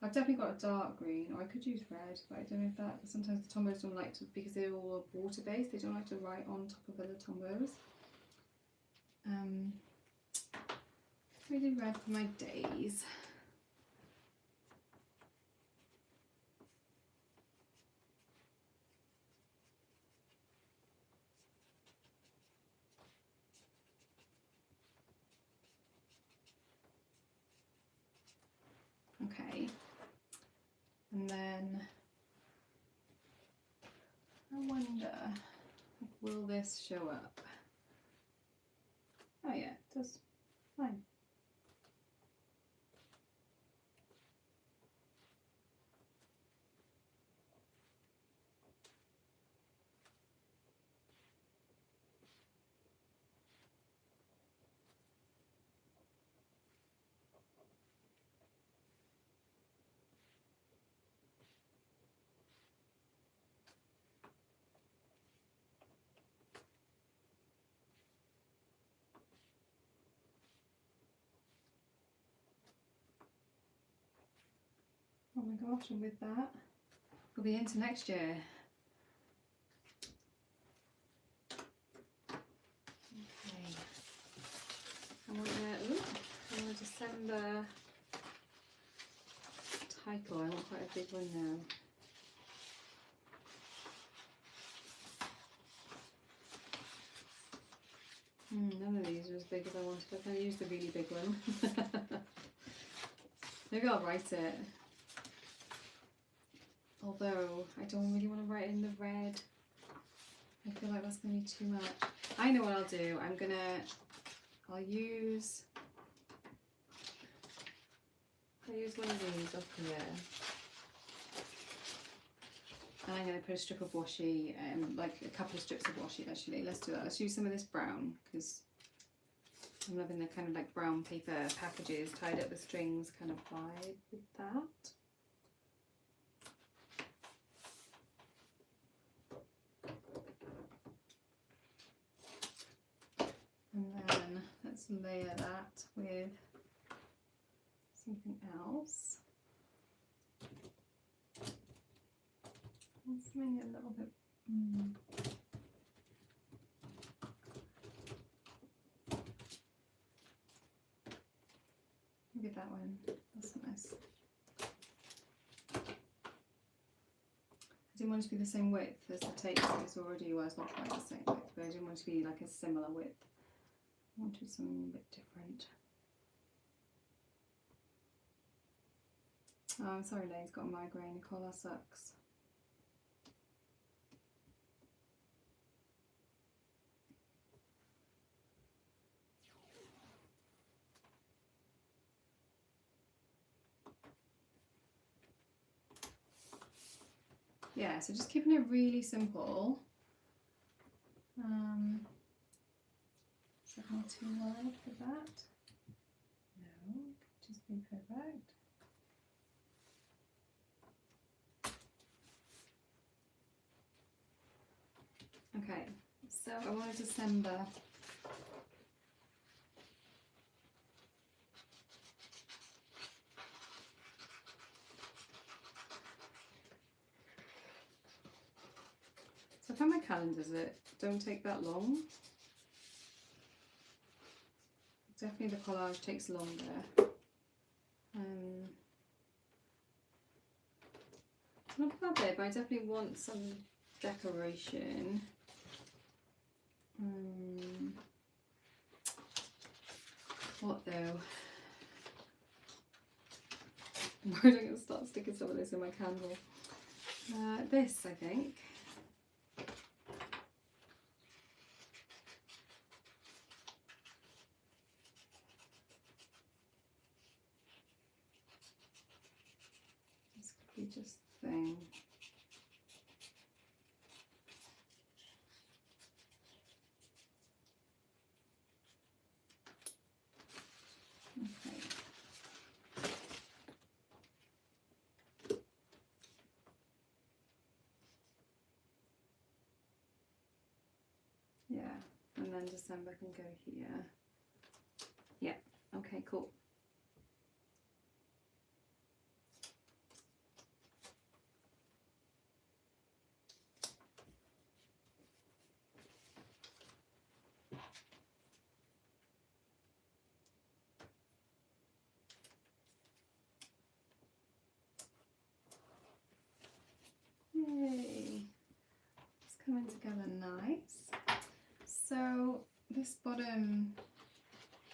I've definitely got a dark green, or I could use red, but I don't know if that, sometimes the Tombows don't like to, because they're all water based, they don't like to write on top of other Tombows. I do red for my days. Okay, and then I wonder, will this show up? Oh yeah, it does. Fine. Oh my gosh, and with that, we'll be into next year. Okay. I want a December title. I want quite a big one now. None of these are as big as I wanted. I can use the really big one. Maybe I'll write it. Although I don't really want to write in the red. I feel like that's going to be too much. I know what I'll do. I'll use one of these up here. And I'm going to put a strip of washi, like a couple of strips of washi actually. Let's do that. Let's use some of this brown because I'm loving the kind of like brown paper packages tied up with strings kind of vibe with that. And then let's layer that with something else. Something a little bit. Maybe that one. That's nice. I didn't want it to be the same width as the tape because already was not quite the same width, but I didn't want it to be like a similar width. I wanted something a bit different. Oh, I'm sorry, Lane's got a migraine. Nicole, that sucks. Yeah, so just keeping it really simple. Is that not too wide for that? No, just be perfect. Okay, so I want to December. So I found my calendars that don't take that long. Definitely the collage takes longer. Not that big, but I definitely want some decoration. What though? I'm worried I'm going to start sticking some of this in my candle. This, I think. This could be just the thing. Okay. Yeah, and then December can go here. Yeah, okay, cool. Yay, it's coming together nice. So this bottom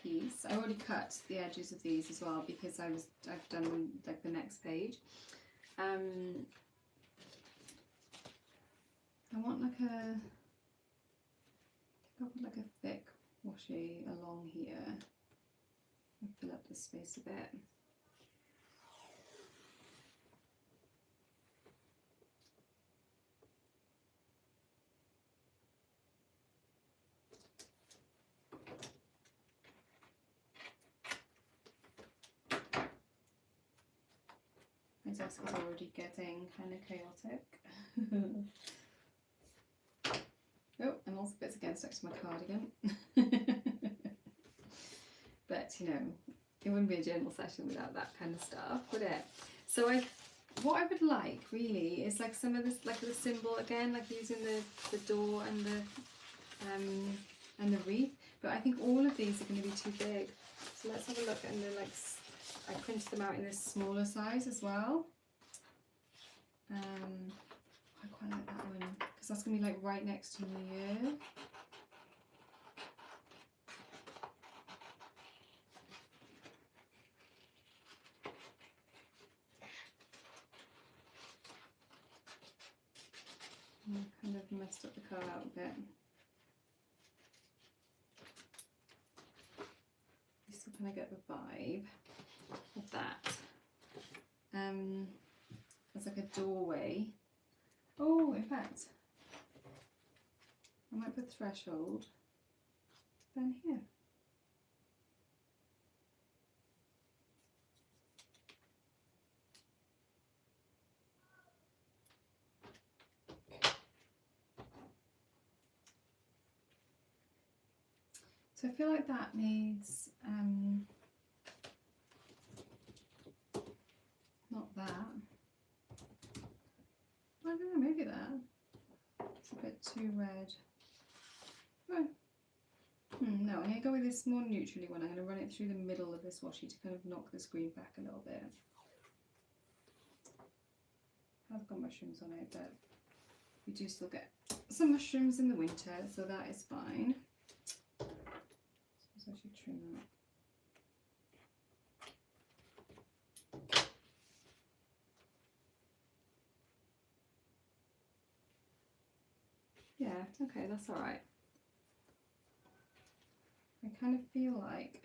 piece, I already cut the edges of these as well because I've done like the next page. I want like a, I think I'll put like a thick washi along here and fill up the space a bit. My desk is already getting kind of chaotic. Oh, and also bits again stuck to my cardigan. But you know, it wouldn't be a journal session without that kind of stuff, would it? So what I would like really is like some of this, like the symbol again, like using the door and the wreath. But I think all of these are going to be too big. So let's have a look, and then like I printed them out in this smaller size as well. I quite like that one because that's going to be like right next to New Year. I kind of messed up the colour out a bit. You still kind of get the vibe of that. It's like a doorway. Oh, in fact, I might put threshold down here. So I feel like that needs, not that. I don't know, maybe that. It's a bit too red. Oh. No, I'm going to go with this more neutrally one. I'm going to run it through the middle of this washi to kind of knock the screen back a little bit. Has got mushrooms on it, but we do still get some mushrooms in the winter, so that is fine. I suppose I should trim that. Yeah, okay, that's all right. I kind of feel like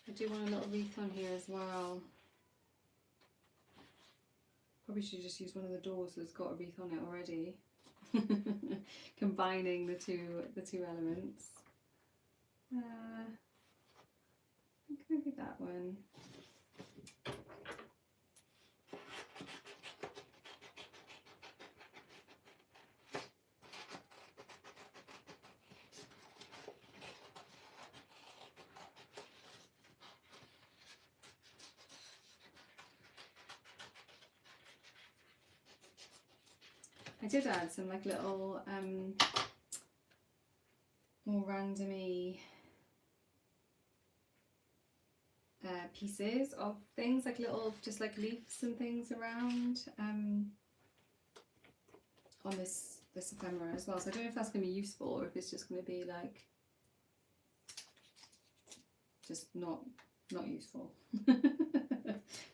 I do want a little wreath on here as well. Probably should just use one of the doors that's got a wreath on it already. Combining the two elements. I think maybe that one. I did add some like little more randomy pieces of things, like little just like leaves and things around on this ephemera as well. So I don't know if that's going to be useful or if it's just going to be like just not useful.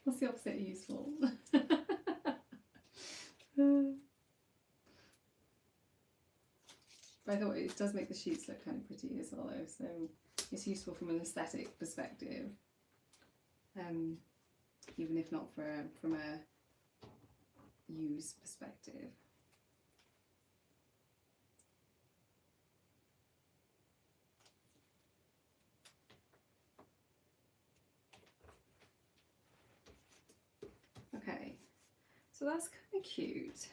What's the opposite of useful? But I thought it does make the sheets look kind of pretty as well though, so it's useful from an aesthetic perspective, even if not from a use perspective. Okay, so that's kind of cute.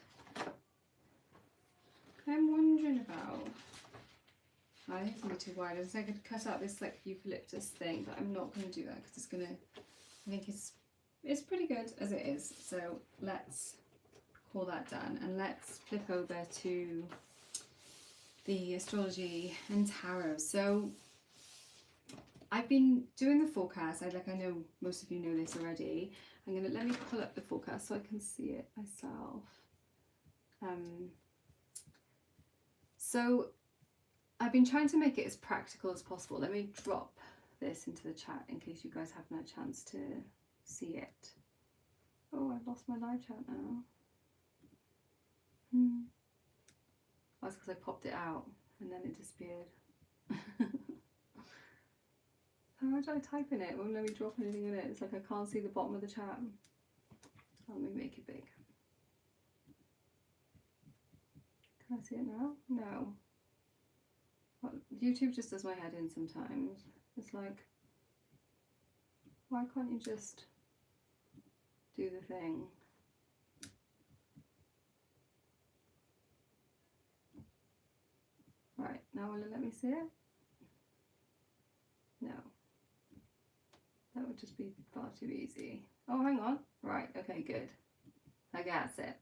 I'm wondering about, I think it's going to be too wide. I was like, I could cut out this like eucalyptus thing, but I'm not going to do that because it's going to, I think it's pretty good as it is. So let's call that done and let's flip over to the astrology and tarot. So I've been doing the forecast. I know most of you know this already. Let me pull up the forecast so I can see it myself. So I've been trying to make it as practical as possible. Let me drop this into the chat in case you guys haven't had a chance to see it. Oh, I've lost my live chat now. That's because I popped it out and then it disappeared. How do I type in it? It won't let me drop anything in it. It's like I can't see the bottom of the chat. Let me make it big. Can I see it now? No. Well, YouTube just does my head in sometimes. It's like, why can't you just do the thing? Right, now will it let me see it? No. That would just be far too easy. Oh, hang on. Right, okay, good. I guess it.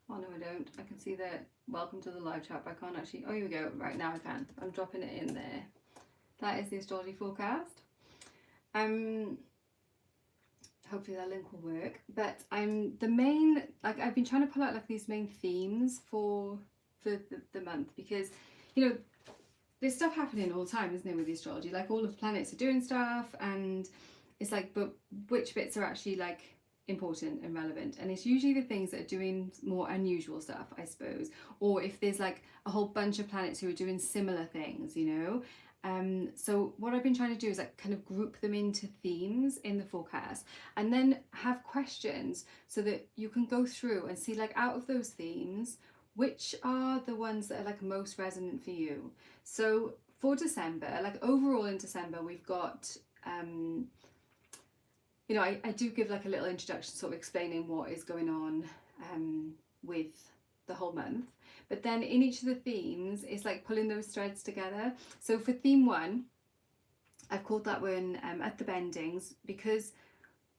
Oh no, I don't. I can see that welcome to the live chat, but I can't actually. Oh, here we go. Right, now I can. I'm dropping it in there. That is the astrology forecast. Hopefully that link will work. But the main, like, I've been trying to pull out like these main themes for the month, because you know there's stuff happening all the time, isn't there, with the astrology? Like all of the planets are doing stuff, and it's like, but which bits are actually like important and relevant? And it's usually the things that are doing more unusual stuff, I suppose, or if there's like a whole bunch of planets who are doing similar things, you know. So what I've been trying to do is like kind of group them into themes in the forecast, and then have questions so that you can go through and see, like, out of those themes, which are the ones that are like most resonant for you. So for December, like overall in December, we've got you know, I do give like a little introduction, sort of explaining what is going on with the whole month. But then in each of the themes, it's like pulling those threads together. So for theme 1, I've called that one At the Bendings, because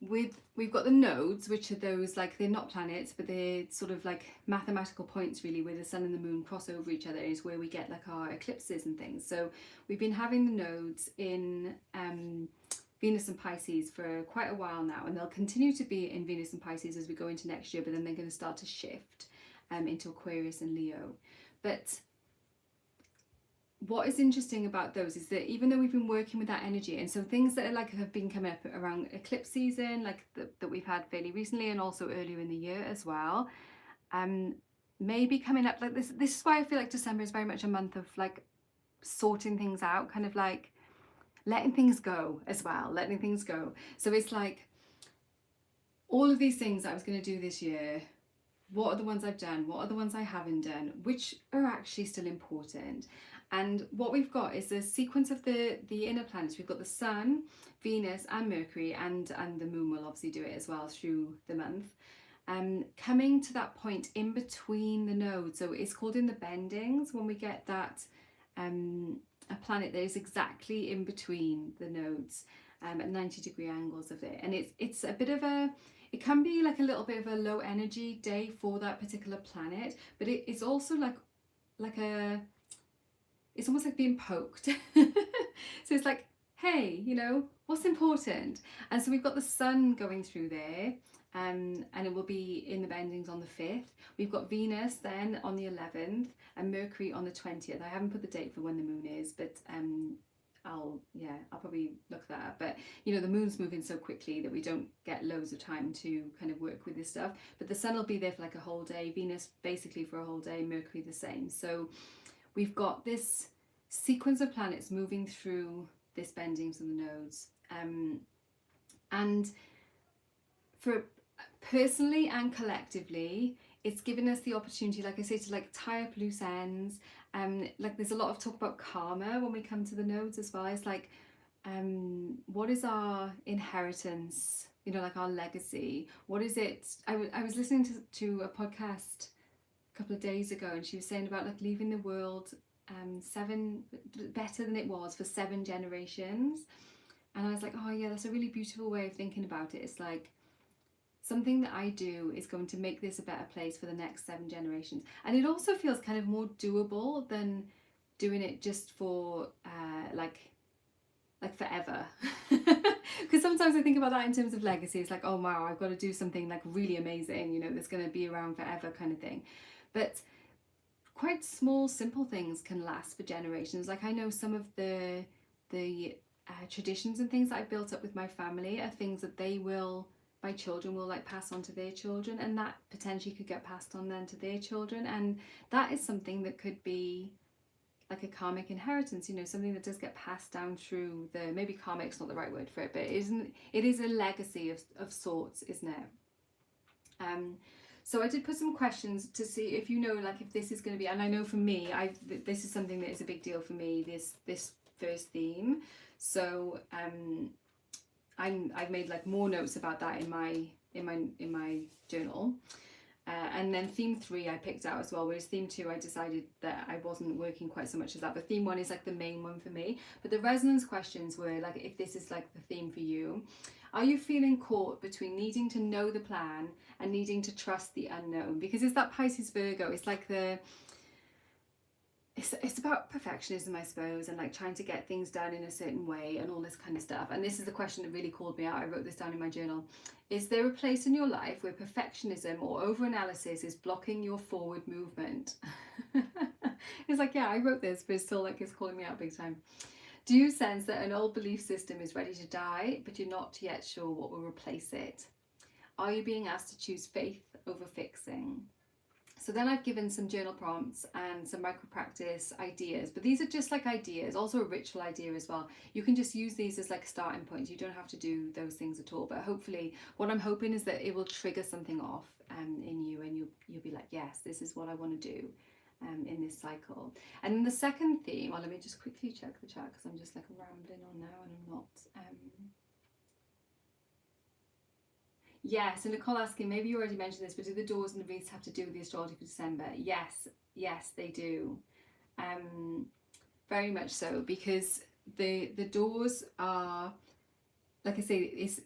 we've got the nodes, which are those, like, they're not planets, but they're sort of like mathematical points really, where the sun and the moon cross over each other, is where we get like our eclipses and things. So we've been having the nodes in Venus and Pisces for quite a while now, and they'll continue to be in Venus and Pisces as we go into next year, but then they're going to start to shift into Aquarius and Leo. But what is interesting about those is that even though we've been working with that energy, and so things that are like have been coming up around eclipse season, like that we've had fairly recently, and also earlier in the year as well, maybe coming up like this is why I feel like December is very much a month of like sorting things out, kind of like letting things go as well, letting things go. So it's like all of these things that I was going to do this year, what are the ones I've done, what are the ones I haven't done, which are actually still important. And what we've got is a sequence of the inner planets. We've got the Sun, Venus and Mercury, and the Moon will obviously do it as well through the month. Coming to that point in between the nodes. So it's called in the bendings, when we get that a planet that is exactly in between the nodes at 90-degree angles of it. And it's a bit of a, it can be like a little bit of a low energy day for that particular planet, but it's also like a, it's almost like being poked. So it's like, hey, you know, what's important? And so we've got the Sun going through there, and it will be in the bendings on the 5th. We've got Venus then on the 11th and Mercury on the 20th. I haven't put the date for when the moon is, but I'll probably look that up. But you know, the moon's moving so quickly that we don't get loads of time to kind of work with this stuff. But the Sun will be there for like a whole day, Venus basically for a whole day, Mercury the same. So we've got this sequence of planets moving through this bendings and the nodes, and for personally and collectively, it's given us the opportunity, like I say, to like tie up loose ends. Like there's a lot of talk about karma when we come to the nodes as well. It's like, what is our inheritance? You know, like our legacy. What is it? I was listening to a podcast a couple of days ago, and she was saying about like leaving the world better than it was for 7 generations. And I was like, oh yeah, that's a really beautiful way of thinking about it. It's like, something that I do is going to make this a better place for the next 7 generations. And it also feels kind of more doable than doing it just for like forever. Because sometimes I think about that in terms of legacy. It's like, oh wow, I've got to do something like really amazing, you know, that's going to be around forever kind of thing. But quite small, simple things can last for generations. Like I know some of the traditions and things that I built up with my family are things that my children will like pass on to their children, and that potentially could get passed on then to their children. And that is something that could be like a karmic inheritance, you know, something that does get passed down through the, maybe karmic's not the right word for it, but it is a legacy of sorts, isn't it? So I did put some questions to see if you know, like if this is going to be, and I know for me, this is something that is a big deal for me, this first theme. So I've made like more notes about that in my journal. And then theme 3 I picked out as well, whereas theme 2 I decided that I wasn't working quite so much as that, but theme 1 is like the main one for me. But the resonance questions were like, if this is like the theme for you, are you feeling caught between needing to know the plan and needing to trust the unknown? Because it's that Pisces Virgo, it's like it's about perfectionism, I suppose, and like trying to get things done in a certain way and all this kind of stuff. And this is the question that really called me out. I wrote this down in my journal. Is there a place in your life where perfectionism or overanalysis is blocking your forward movement? It's like, yeah, I wrote this, but it's still like it's calling me out big time. Do you sense that an old belief system is ready to die, but you're not yet sure what will replace it? Are you being asked to choose faith over fixing? So then I've given some journal prompts and some micro practice ideas, but these are just like ideas, also a ritual idea as well. You can just use these as like starting points. You don't have to do those things at all, but hopefully what I'm hoping is that it will trigger something off in you, and you'll be like, yes, this is what I want to do in this cycle. And then the second theme, well, let me just quickly check the chat because I'm just like rambling on now and I'm not. Yeah, so Nicole asking, maybe you already mentioned this, but do the doors and the wreaths have to do with the astrology for December? Yes, yes, they do. Very much so, because the doors are, like I say,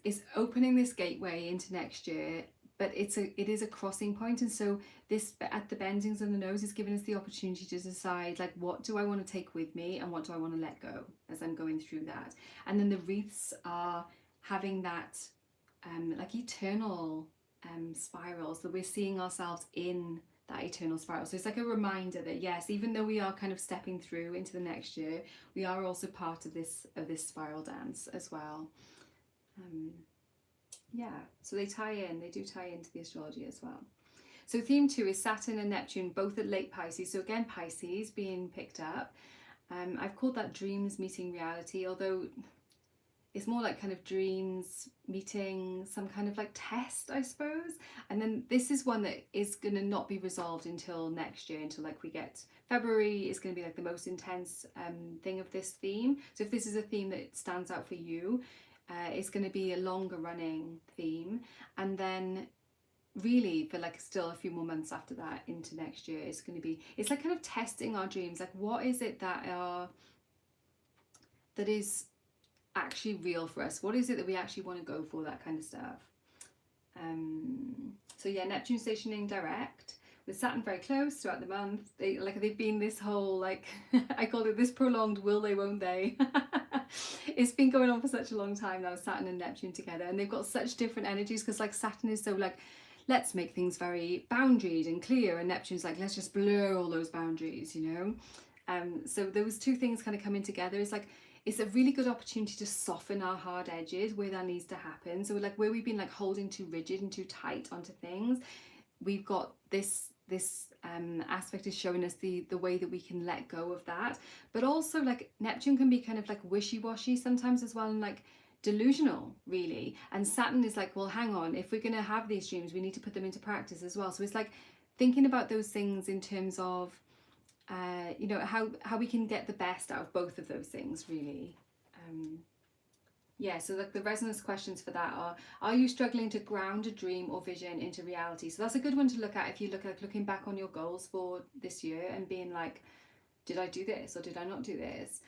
it's opening this gateway into next year, but it is a crossing point, and so this at the bendings of the nose is giving us the opportunity to decide, like, what do I want to take with me and what do I want to let go as I'm going through that. And then the wreaths are having that like eternal spirals, that we're seeing ourselves in that eternal spiral. So it's like a reminder that yes, even though we are kind of stepping through into the next year, we are also part of this spiral dance as well. Yeah, so they do tie into the astrology as well. So theme 2 is Saturn and Neptune, both at late Pisces. So again, Pisces being picked up. I've called that dreams meeting reality, although it's more like kind of dreams meeting some kind of like test, I suppose. And then this is one that is going to not be resolved until next year, until like we get February is going to be like the most intense thing of this theme. So if this is a theme that stands out for you, it's going to be a longer running theme. And then really for like still a few more months after that into next year, it's going to be, it's like kind of testing our dreams. Like, what is it that is actually real for us? What is it that we actually want to go for? That kind of stuff. So yeah, Neptune stationing direct with Saturn very close throughout the month. They've been this whole like I called it this prolonged will they won't they. It's been going on for such a long time now, Saturn and Neptune together, and they've got such different energies, because like Saturn is so like, let's make things very boundaried and clear, and Neptune's like, let's just blur all those boundaries, you know. So those two things kind of coming together is like, it's a really good opportunity to soften our hard edges where that needs to happen. So like where we've been like holding too rigid and too tight onto things, we've got this aspect is showing us the way that we can let go of that. But also like Neptune can be kind of like wishy-washy sometimes as well, and like delusional really. And Saturn is like, well, hang on, if we're going to have these dreams, we need to put them into practice as well. So it's like thinking about those things in terms of you know, how we can get the best out of both of those things really. Yeah, so like the resonance questions for that are you struggling to ground a dream or vision into reality? So that's a good one to look at if you look at looking back on your goals for this year and being like, did I do this or did I not do this?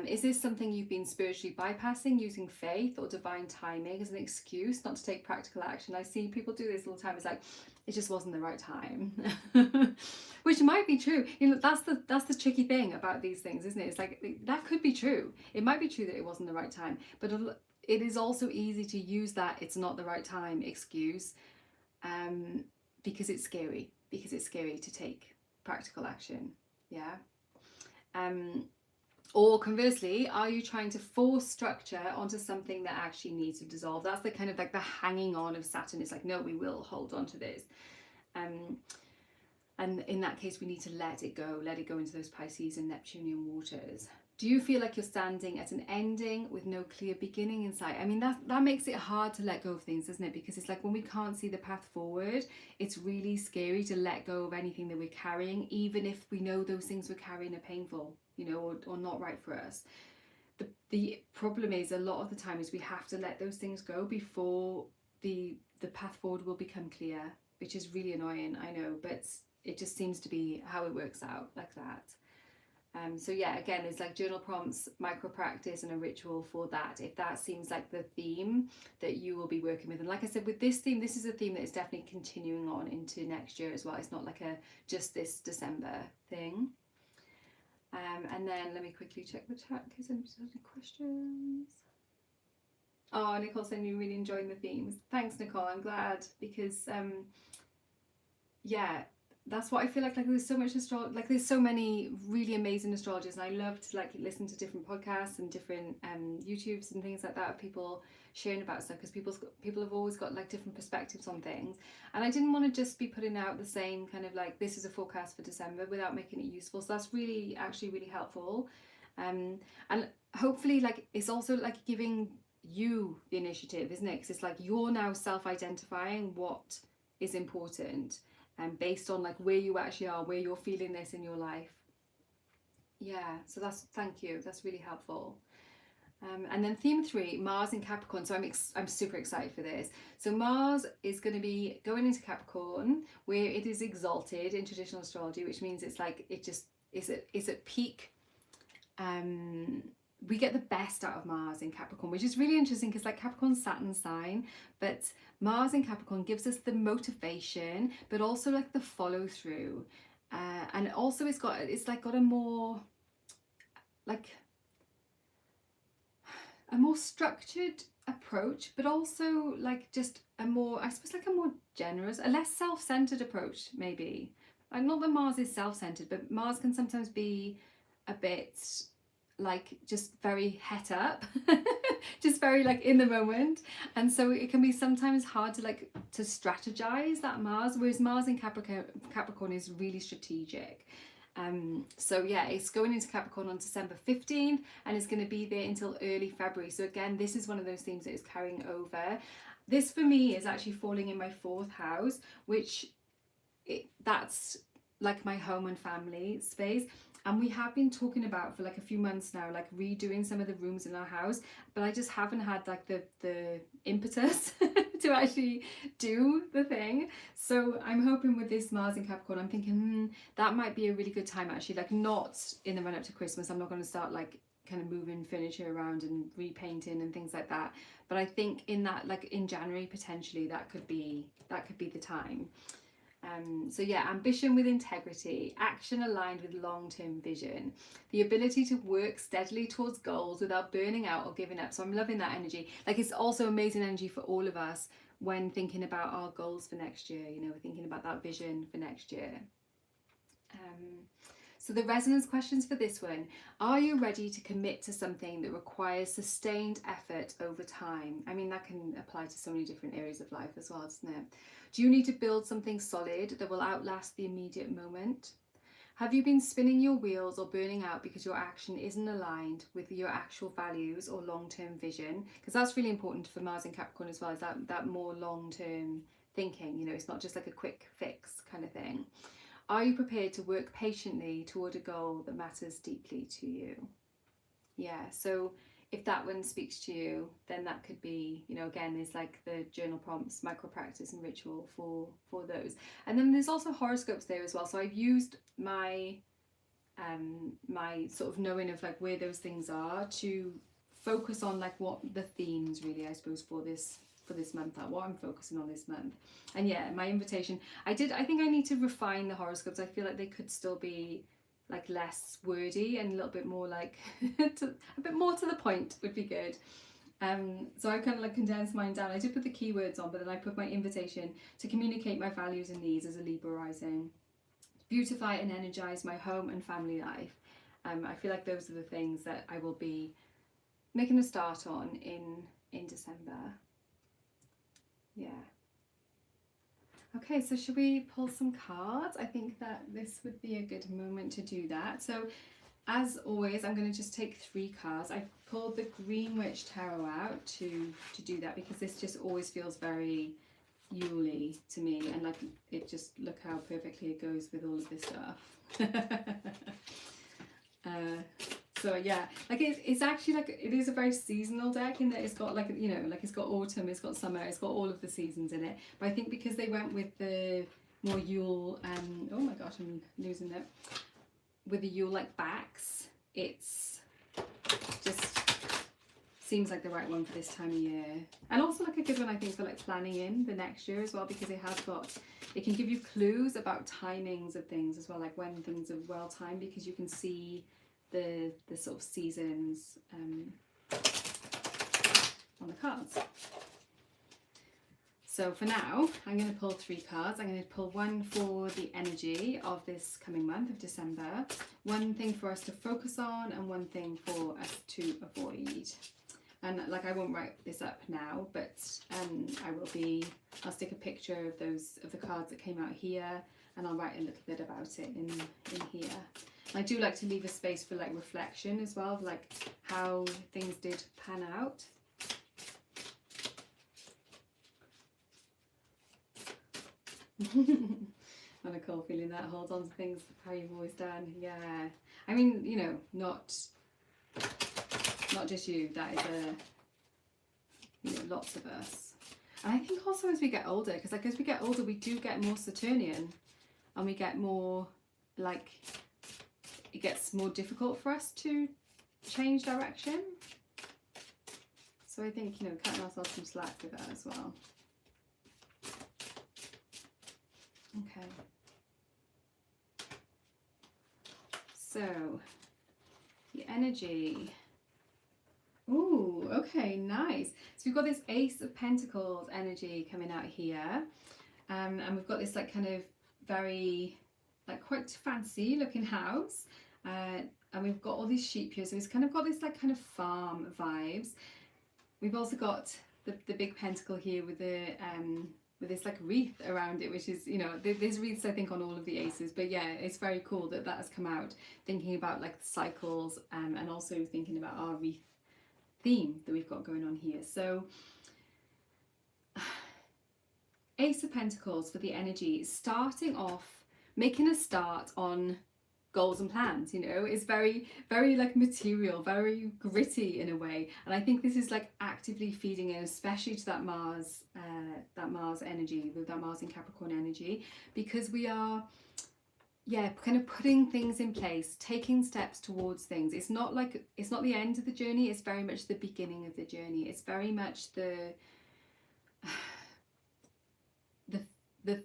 Is this something you've been spiritually bypassing using faith or divine timing as an excuse not to take practical action? I see people do this all the time. It's like, it just wasn't the right time. Which might be true. You know, that's the tricky thing about these things, isn't it? It's like, that could be true. It might be true that it wasn't the right time, but it is also easy to use that it's not the right time excuse because it's scary. Because it's scary to take practical action. Yeah. Or conversely, are you trying to force structure onto something that actually needs to dissolve? That's the kind of like the hanging on of Saturn. It's like, no, we will hold on to this. And in that case, we need to let it go into those Pisces and Neptunian waters. Do you feel like you're standing at an ending with no clear beginning in sight? I mean, that makes it hard to let go of things, doesn't it? Because it's like when we can't see the path forward, it's really scary to let go of anything that we're carrying, even if we know those things we're carrying are painful, you know, or not right for us. The problem is a lot of the time is we have to let those things go before the path forward will become clear, which is really annoying, I know, but it just seems to be how it works out like that. So yeah, again, there's like journal prompts, micro practice, and a ritual for that, if that seems like the theme that you will be working with. And like I said, with this theme, this is a theme that is definitely continuing on into next year as well. It's not like a just this December thing. And then let me quickly check the chat in case anybody's got any questions. Oh, Nicole saying you're really enjoying the themes. Thanks, Nicole. I'm glad, because yeah, that's what I feel like there's so much astrology, like there's so many really amazing astrologers, and I love to like listen to different podcasts and different YouTubes and things like that of people sharing about stuff, because people have always got like different perspectives on things, and I didn't want to just be putting out the same kind of like, this is a forecast for December, without making it useful. So that's really actually really helpful, and hopefully like it's also like giving you the initiative, isn't it? Because it's like you're now self-identifying what is important, and based on like where you actually are, where you're feeling this in your life. Yeah, so thank you, that's really helpful. And then theme 3, Mars in Capricorn. So I'm super excited for this. So Mars is going to be going into Capricorn, where it is exalted in traditional astrology, which means it's like it just is at peak. We get the best out of Mars in Capricorn, which is really interesting because like Capricorn's Saturn sign, but Mars in Capricorn gives us the motivation, but also like the follow through, and also it's got a more like a more structured approach, but also like just a more, I suppose, like a more generous, a less self-centered approach maybe. Like, not that Mars is self-centered, but Mars can sometimes be a bit like just very het up, just very like in the moment, and so it can be sometimes hard to like to strategize that Mars, whereas Mars in Capricorn is really strategic. So yeah, it's going into Capricorn on December 15th, and it's going to be there until early February. So again, this is one of those themes that is carrying over. This for me is actually falling in my 4th house, which that's like my home and family space. And we have been talking about for like a few months now, like redoing some of the rooms in our house, but I just haven't had like the impetus to actually do the thing. So I'm hoping with this Mars in Capricorn, I'm thinking that might be a really good time actually, like not in the run up to Christmas. I'm not going to start like kind of moving furniture around and repainting and things like that. But I think in that, like in January potentially, that could be the time. So yeah, ambition with integrity, action aligned with long-term vision, the ability to work steadily towards goals without burning out or giving up. So I'm loving that energy. Like, it's also amazing energy for all of us when thinking about our goals for next year, you know, we're thinking about that vision for next year. So the resonance questions for this one: are you ready to commit to something that requires sustained effort over time? I mean, that can apply to so many different areas of life as well, doesn't it? Do you need to build something solid that will outlast the immediate moment? Have you been spinning your wheels or burning out because your action isn't aligned with your actual values or long-term vision? Because that's really important for Mars in Capricorn as well, is that more long-term thinking. You know, it's not just like a quick fix kind of thing. Are you prepared to work patiently toward a goal that matters deeply to you? Yeah, so if that one speaks to you, then that could be, you know, again, there's like the journal prompts, micro practice and ritual for those. And then there's also horoscopes there as well. So I've used my my sort of knowing of like where those things are to focus on like what the themes really, I suppose, for this month are, what I'm focusing on this month. And yeah, my invitation, I think I need to refine the horoscopes. I feel like they could still be like less wordy and a little bit more like a bit more to the point would be good. So I kind of like condensed mine down. I did put the keywords on, but then I put my invitation to communicate my values and needs as a Libra rising, beautify and energize my home and family life. I feel like those are the things that I will be making a start on in December. Yeah. Okay, so should we pull some cards? I think that this would be a good moment to do that. So as always, I'm going to just take 3 cards. I pulled the Green Witch Tarot out to do that because this just always feels very Yule-y to me, and like it just, look how perfectly it goes with all of this stuff. So yeah, like it's actually like, it is a very seasonal deck in that it's got like, you know, like it's got autumn, it's got summer, it's got all of the seasons in it. But I think because they went with the more Yule, oh my gosh, I'm losing it, with the Yule like backs, it's just seems like the right one for this time of year. And also like a good one, I think, for like planning in the next year as well, because it can give you clues about timings of things as well, like when things are well timed, because you can see the sort of seasons on the cards. So for now, I'm going to pull 3 cards. I'm going to pull one for the energy of this coming month of December, one thing for us to focus on, and one thing for us to avoid. And like, I won't write this up now, but I'll stick a picture of the cards that came out here, and I'll write a little bit about it in here. I do like to leave a space for like reflection as well, of like how things did pan out. And a cool feeling that holds on to things how you've always done. Yeah, I mean, you know, not not just you, that is lots of us. And I think also as we get older, because like as we get older we do get more Saturnian, and we get more like, it gets more difficult for us to change direction. So I think, cutting ourselves some slack with that as well. Okay. So the energy. Ooh, okay, nice. So we've got this Ace of Pentacles energy coming out here. And we've got this like kind of very like quite fancy looking house. And we've got all these sheep here. So it's kind of got this like kind of farm vibes. We've also got the big pentacle here with the with this like wreath around it, which is, there's wreaths I think on all of the aces, but yeah, it's very cool that that has come out, thinking about like the cycles, and also thinking about our wreath theme that we've got going on here. So Ace of Pentacles for the energy, starting off, making a start on goals and plans, is very, very like material, very gritty in a way. And I think this is like actively feeding in, especially to that Mars energy, with that Mars in Capricorn energy, because we are, kind of putting things in place, taking steps towards things. It's not the end of the journey, it's very much the beginning of the journey. It's very much the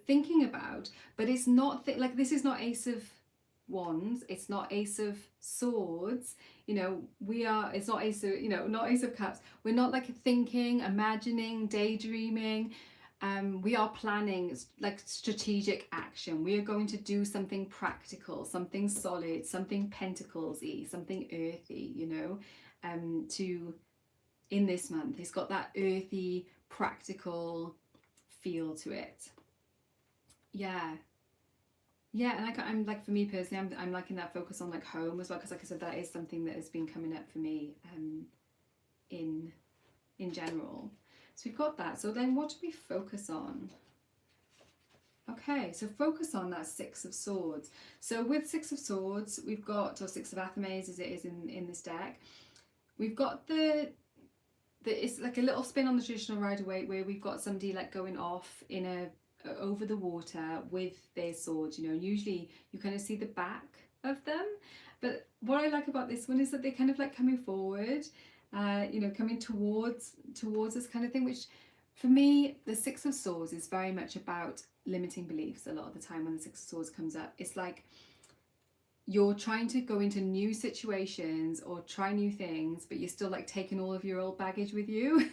thinking about, but it's not like, this is not Ace of Wands, it's not Ace of Swords, it's not Ace of, not Ace of Cups. We're not like thinking, imagining, daydreaming. We are planning like strategic action. We are going to do something practical, something solid, something pentacles-y, something earthy, to in this month. It's got that earthy, practical feel to it. Yeah, and I'm like, for me personally, I'm liking that focus on like home as well, because like I said, that is something that has been coming up for me in general. So we've got that. So then what do we focus on? Okay, so focus on that Six of Swords. So with Six of Swords, we've got, or Six of Athames as it is in this deck, we've got it's like a little spin on the traditional Rider-Waite, where we've got somebody like going off in over the water with their swords, usually you kind of see the back of them. But what I like about this one is that they're kind of like coming forward, coming towards us kind of thing, which for me, the Six of Swords is very much about limiting beliefs. A lot of the time when the Six of Swords comes up, it's like you're trying to go into new situations or try new things, but you're still like taking all of your old baggage with you.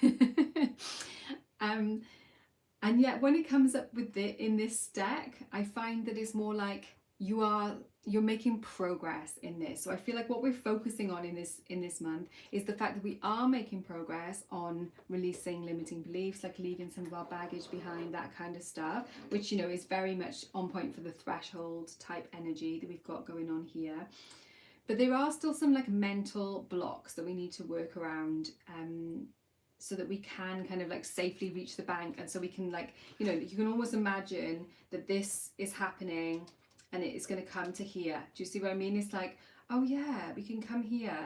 And yet when it comes up with in this deck, I find that it's more like you're making progress in this. So I feel like what we're focusing on in this month is the fact that we are making progress on releasing limiting beliefs, like leaving some of our baggage behind, that kind of stuff, which is very much on point for the threshold type energy that we've got going on here. But there are still some like mental blocks that we need to work around, so that we can kind of like safely reach the bank. And so we can like, you can almost imagine that this is happening and it is going to come to here. Do you see what I mean? It's like, oh yeah, we can come here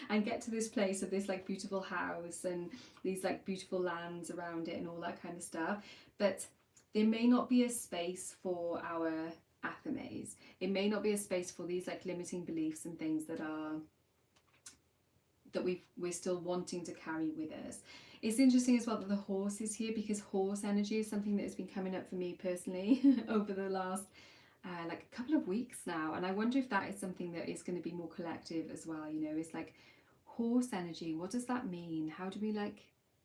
and get to this place of this like beautiful house and these like beautiful lands around it and all that kind of stuff. But there may not be a space for our Athames. It may not be a space for these like limiting beliefs and things that we're still wanting to carry with us. It's interesting as well that the horse is here, because horse energy is something that has been coming up for me personally over the last like a couple of weeks now, and I wonder if that is something that is going to be more collective as well. It's like horse energy. What does that mean? How do we like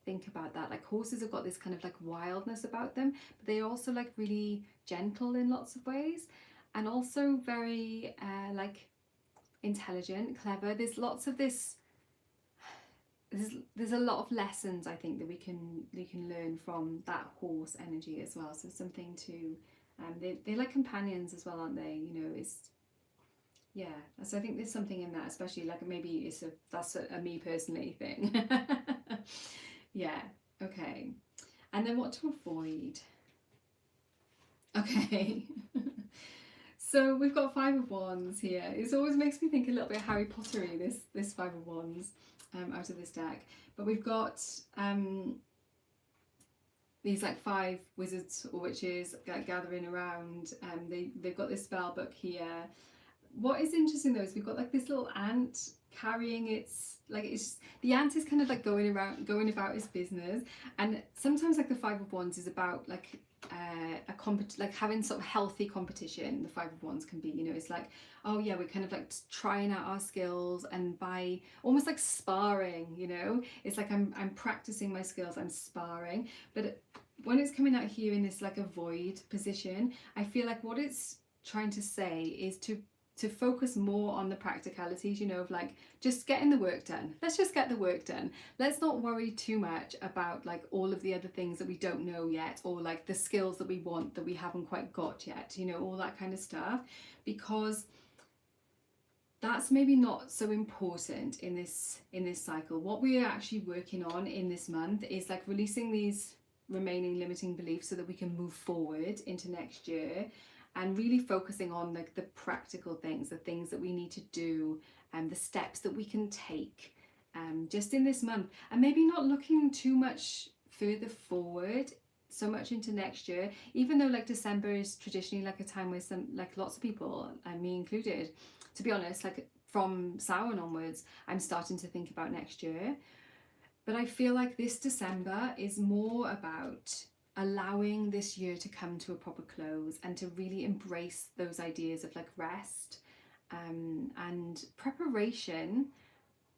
think about that? Like horses have got this kind of like wildness about them, but they're also like really gentle in lots of ways, and also very like intelligent, clever. There's lots of this. There's a lot of lessons I think that we can learn from that horse energy as well. So something to they're like companions as well, aren't they? It's so I think there's something in that, especially like maybe that's a me personally thing. Yeah, okay. And then what to avoid? Okay. So we've got Five of Wands here. It always makes me think a little bit Harry Pottery, this Five of Wands out of this deck. But we've got these like 5 wizards or witches gathering around. They've got this spell book here. What is interesting though is we've got like this little ant carrying it's the ant is kind of like going about its business, and sometimes like the Five of Wands is about like like having sort of healthy competition. The Five of Wands can be, you know, it's like, oh yeah, we're kind of like trying out our skills, and by almost like sparring, you know, it's like I'm practicing my skills, I'm sparring. But when it's coming out here in this like a void position, I feel like what it's trying to say is to focus more on the practicalities, you know, of like just getting the work done. Let's just get the work done. Let's not worry too much about like all of the other things that we don't know yet, or like the skills that we want that we haven't quite got yet, you know, all that kind of stuff, because that's maybe not so important in this cycle. What we are actually working on in this month is like releasing these remaining limiting beliefs so that we can move forward into next year, and really focusing on like the practical things, the things that we need to do, and the steps that we can take just in this month, and maybe not looking too much further forward so much into next year, even though like December is traditionally like a time where some like lots of people, and me included, to be honest, like from Samhain onwards, I'm starting to think about next year. But I feel like this December is more about allowing this year to come to a proper close, and to really embrace those ideas of like rest and preparation,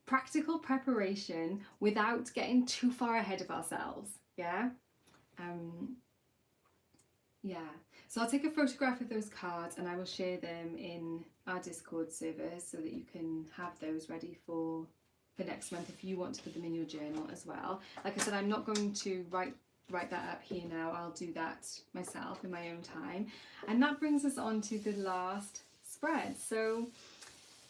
practical preparation, without getting too far ahead of ourselves. Yeah. Yeah. So I'll take a photograph of those cards and I will share them in our Discord server so that you can have those ready for next month if you want to put them in your journal as well. Like I said, I'm not going to write that up here now. I'll do that myself in my own time. And that brings us on to the last spread. So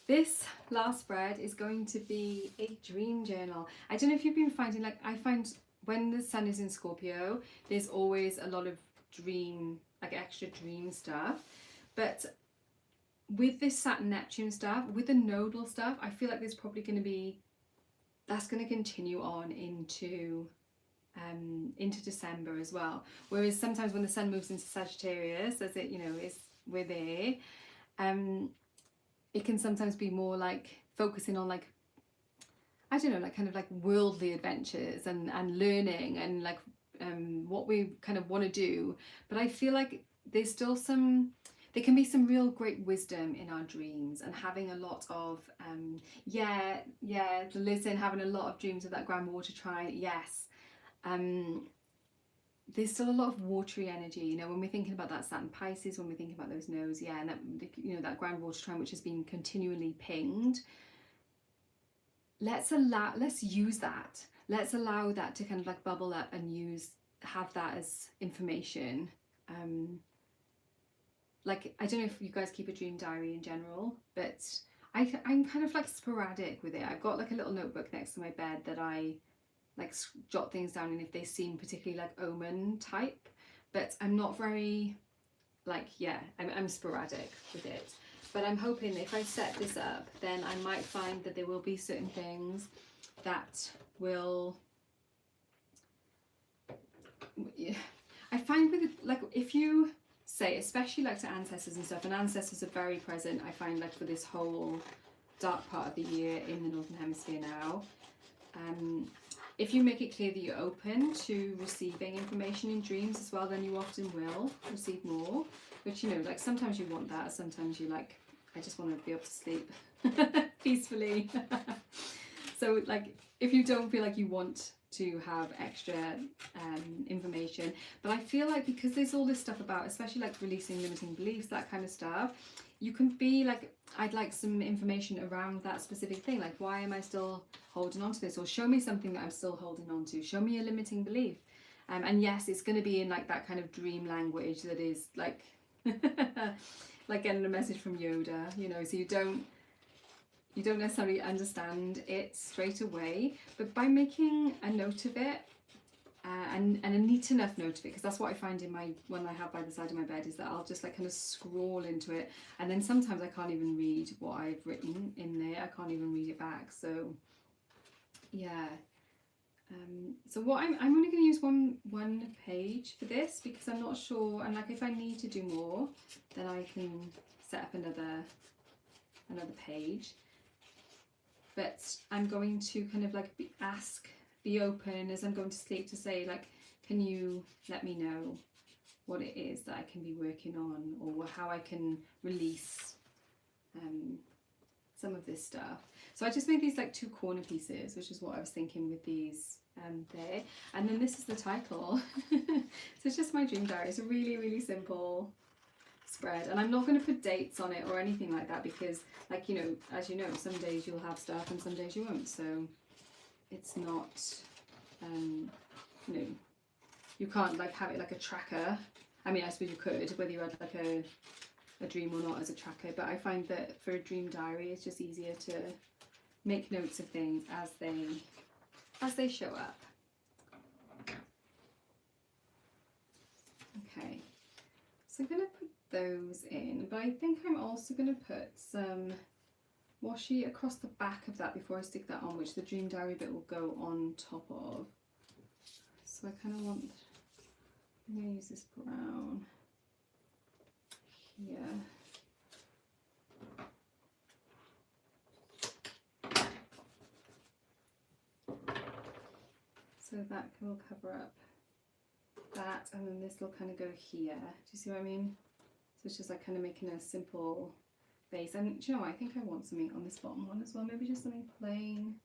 this last spread is going to be a dream journal. I don't know if you've been finding, like I find when the sun is in Scorpio, there's always a lot of dream, like extra dream stuff. But with this Saturn Neptune stuff, with the nodal stuff, I feel like there's probably going to be, that's going to continue on into December as well. Whereas sometimes when the sun moves into Sagittarius, as it, you know, we're there, it can sometimes be more like focusing on like, I don't know, like kind of like worldly adventures and learning and like what we kind of want to do. But I feel like there's still there can be some real great wisdom in our dreams, and having a lot of listen, having a lot of dreams of that grand water triangle. Yes. There's still a lot of watery energy, you know, when we're thinking about that Saturn Pisces, when we're thinking about those nodes, yeah, and that, you know, that grand water triangle which has been continually pinged. Let's use that. Let's allow that to kind of like bubble up and have that as information. Like, I don't know if you guys keep a dream diary in general, but I'm kind of like sporadic with it. I've got like a little notebook next to my bed that I like jot things down, and if they seem particularly like omen type, but I'm not very like, yeah, I'm sporadic with it. But I'm hoping if I set this up, then I might find that there will be certain things that will, I find with like, if you say, especially like to ancestors and stuff, and ancestors are very present, I find, like for this whole dark part of the year in the Northern Hemisphere now, if you make it clear that you're open to receiving information in dreams as well, then you often will receive more. Which, you know, like sometimes you want that, sometimes you like, I just want to be able to sleep peacefully. So like, if you don't feel like you want to have extra information, but I feel like because there's all this stuff about, especially like releasing limiting beliefs, that kind of stuff, you can be like, I'd like some information around that specific thing, like why am I still holding on to this, or show me something that I'm still holding on to, show me a limiting belief. And yes, it's going to be in like that kind of dream language that is like like getting a message from Yoda, you know, so you don't necessarily understand it straight away, but by making a note of it, and a neat enough note of it, because that's what I find in my one I have by the side of my bed, is that I'll just like kind of scroll into it, and then sometimes I can't even read what I've written in there. I can't even read it back. So yeah. So what I'm only going to use one page for this, because I'm not sure, and like if I need to do more, then I can set up another page. But I'm going to kind of like be open as I'm going to sleep, to say like, can you let me know what it is that I can be working on, or how I can release some of this stuff. So I just made these like 2 corner pieces, which is what I was thinking with these there. And then this is the title. So it's just my dream diary. It's a really, really simple spread, and I'm not going to put dates on it or anything like that, because like, you know, as you know, some days you'll have stuff and some days you won't. So it's not you know, you can't like have it like a tracker. I mean, I suppose you could, whether you had like a dream or not, as a tracker, but I find that for a dream diary it's just easier to make notes of things as they show up. Okay, so I'm going to put those in, but I think I'm also going to put some washi across the back of that before I stick that on, which the dream diary bit will go on top of. So I kind of want, I'm going to use this brown here. So that will cover up that, and then this will kind of go here. Do you see what I mean? So it's just like kind of making a simple base. And do you know what? I think I want something on this bottom one as well. Maybe just something plain.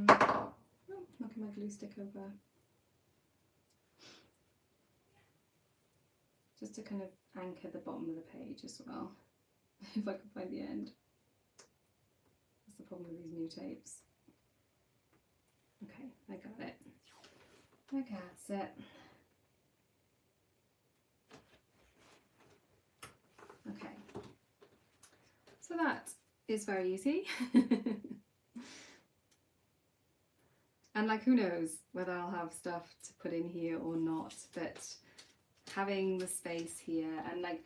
Oh, knocking my glue stick over. Just to kind of anchor the bottom of the page as well. If I can find the end. That's the problem with these new tapes. Okay, I got it. Okay, that's it. Okay, so that is very easy. And like, who knows whether I'll have stuff to put in here or not, but having the space here, and like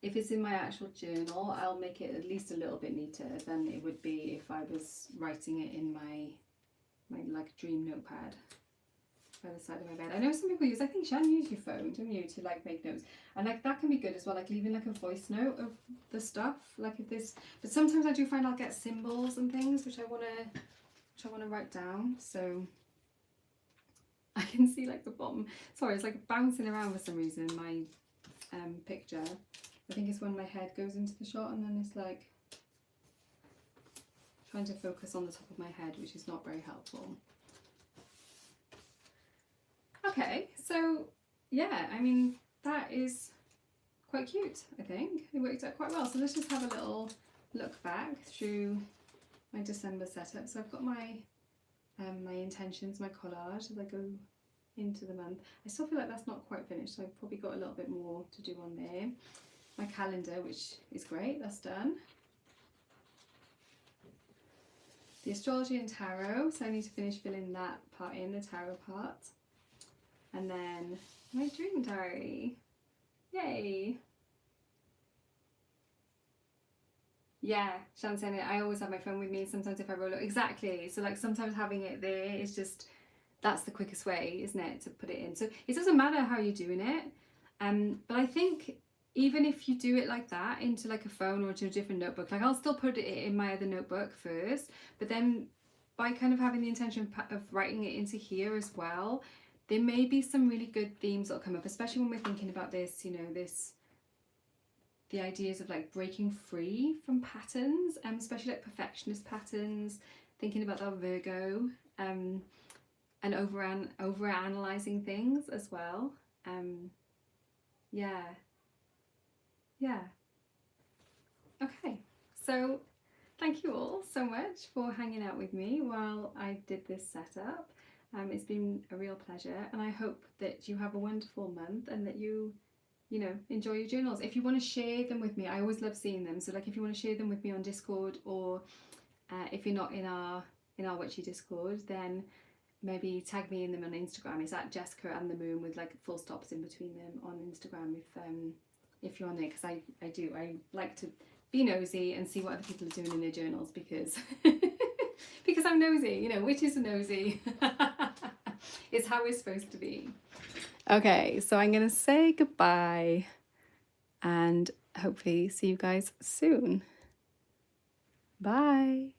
if it's in my actual journal, I'll make it at least a little bit neater than it would be if I was writing it in my like dream notepad by the side of my bed. I know some people use, I think Shan, use your phone, don't you, to like make notes, and like that can be good as well, like leaving like a voice note of the stuff, like if this, but sometimes I do find I'll get symbols and things which I want to write down. So I can see like the bottom, sorry, it's like bouncing around for some reason, my picture. I think it's when my head goes into the shot, and then it's like trying to focus on the top of my head, which is not very helpful. Okay, so yeah, I mean, that is quite cute, I think. It worked out quite well. So let's just have a little look back through my December setup. So I've got my my intentions, my collage as I go into the month. I still feel like that's not quite finished, so I've probably got a little bit more to do on there. My calendar, which is great, that's done. The astrology and tarot, so I need to finish filling that part in, the tarot part. And then my dream diary, yay! Yeah, Shan's saying it, I always have my phone with me, sometimes if I roll it, exactly, so like sometimes having it there is just, that's the quickest way, isn't it, to put it in. So it doesn't matter how you're doing it, but I think even if you do it like that, into like a phone or to a different notebook, like I'll still put it in my other notebook first, but then by kind of having the intention of writing it into here as well, there may be some really good themes that'll come up, especially when we're thinking about this, you know, the ideas of like breaking free from patterns, especially like perfectionist patterns, thinking about that Virgo, and over analyzing things as well. Yeah. Okay, so thank you all so much for hanging out with me while I did this setup. It's been a real pleasure, and I hope that you have a wonderful month and that you know, enjoy your journals. If you want to share them with me, I always love seeing them. So like if you want to share them with me on Discord, or if you're not in our Witchy Discord, then maybe tag me in them on Instagram. It's at Jessica and the Moon with like full stops in between them on Instagram if you're on there, because I like to be nosy and see what other people are doing in their journals, because because I'm nosy, you know, witches are nosy. It's how we're supposed to be. Okay, so I'm gonna say goodbye and hopefully see you guys soon. Bye.